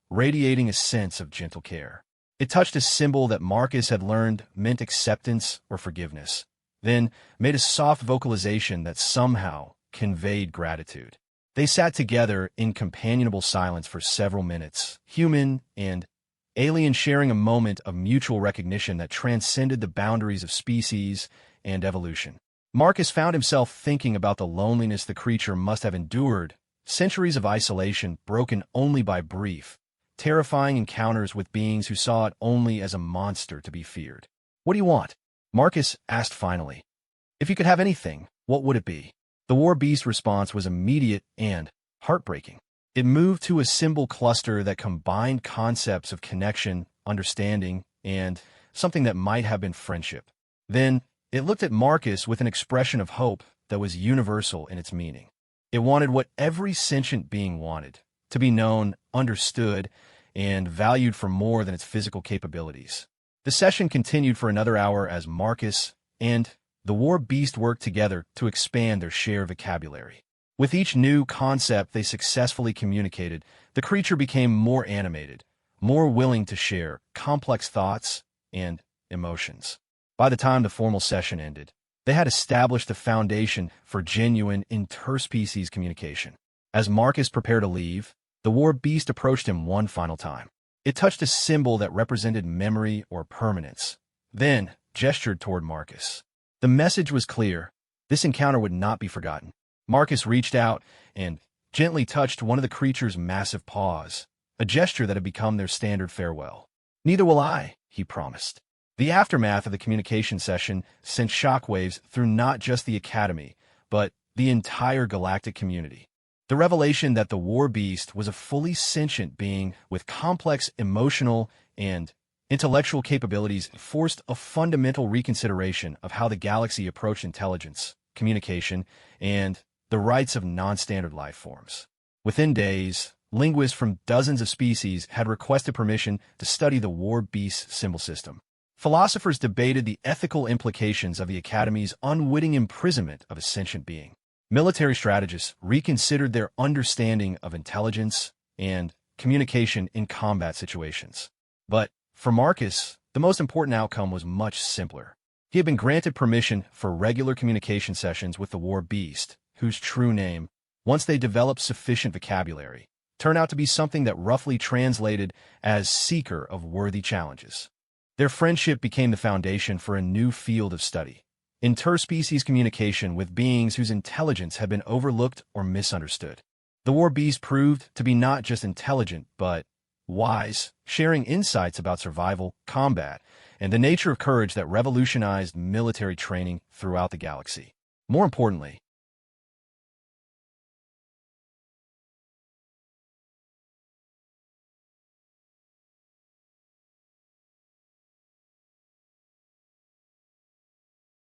radiating a sense of gentle care. It touched a symbol that Marcus had learned meant acceptance or forgiveness, then made a soft vocalization that somehow conveyed gratitude. They sat together in companionable silence for several minutes, human and alien, sharing a moment of mutual recognition that transcended the boundaries of species and evolution. Marcus found himself thinking about the loneliness the creature must have endured, centuries of isolation broken only by brief, terrifying encounters with beings who saw it only as a monster to be feared. "What do you want?" Marcus asked finally. "If you could have anything, what would it be?" The war beast's response was immediate and heartbreaking. It moved to a symbol cluster that combined concepts of connection, understanding, and something that might have been friendship. Then it looked at Marcus with an expression of hope that was universal in its meaning. It wanted what every sentient being wanted: to be known, understood, and valued for more than its physical capabilities. The session continued for another hour as Marcus and the war beast worked together to expand their shared vocabulary. With each new concept they successfully communicated, the creature became more animated, more willing to share complex thoughts and emotions. By the time the formal session ended, they had established the foundation for genuine interspecies communication. As Marcus prepared to leave, the war beast approached him one final time. It touched a symbol that represented memory or permanence, then gestured toward Marcus. The message was clear: this encounter would not be forgotten. Marcus reached out and gently touched one of the creature's massive paws, a gesture that had become their standard farewell. "Neither will I," he promised. The aftermath of the communication session sent shockwaves through not just the Academy, but the entire galactic community. The revelation that the war beast was a fully sentient being with complex emotional and intellectual capabilities forced a fundamental reconsideration of how the galaxy approached intelligence, communication, and the rights of non-standard life forms. Within days, linguists from dozens of species had requested permission to study the war beast's symbol system. Philosophers debated the ethical implications of the Academy's unwitting imprisonment of a sentient being. Military strategists reconsidered their understanding of intelligence and communication in combat situations. But for Marcus, the most important outcome was much simpler. He had been granted permission for regular communication sessions with the war beast, whose true name, once they developed sufficient vocabulary, turned out to be something that roughly translated as seeker of worthy challenges. Their friendship became the foundation for a new field of study, interspecies communication with beings whose intelligence had been overlooked or misunderstood. The war beast proved to be not just intelligent, but wise, sharing insights about survival, combat, and the nature of courage that revolutionized military training throughout the galaxy. More importantly,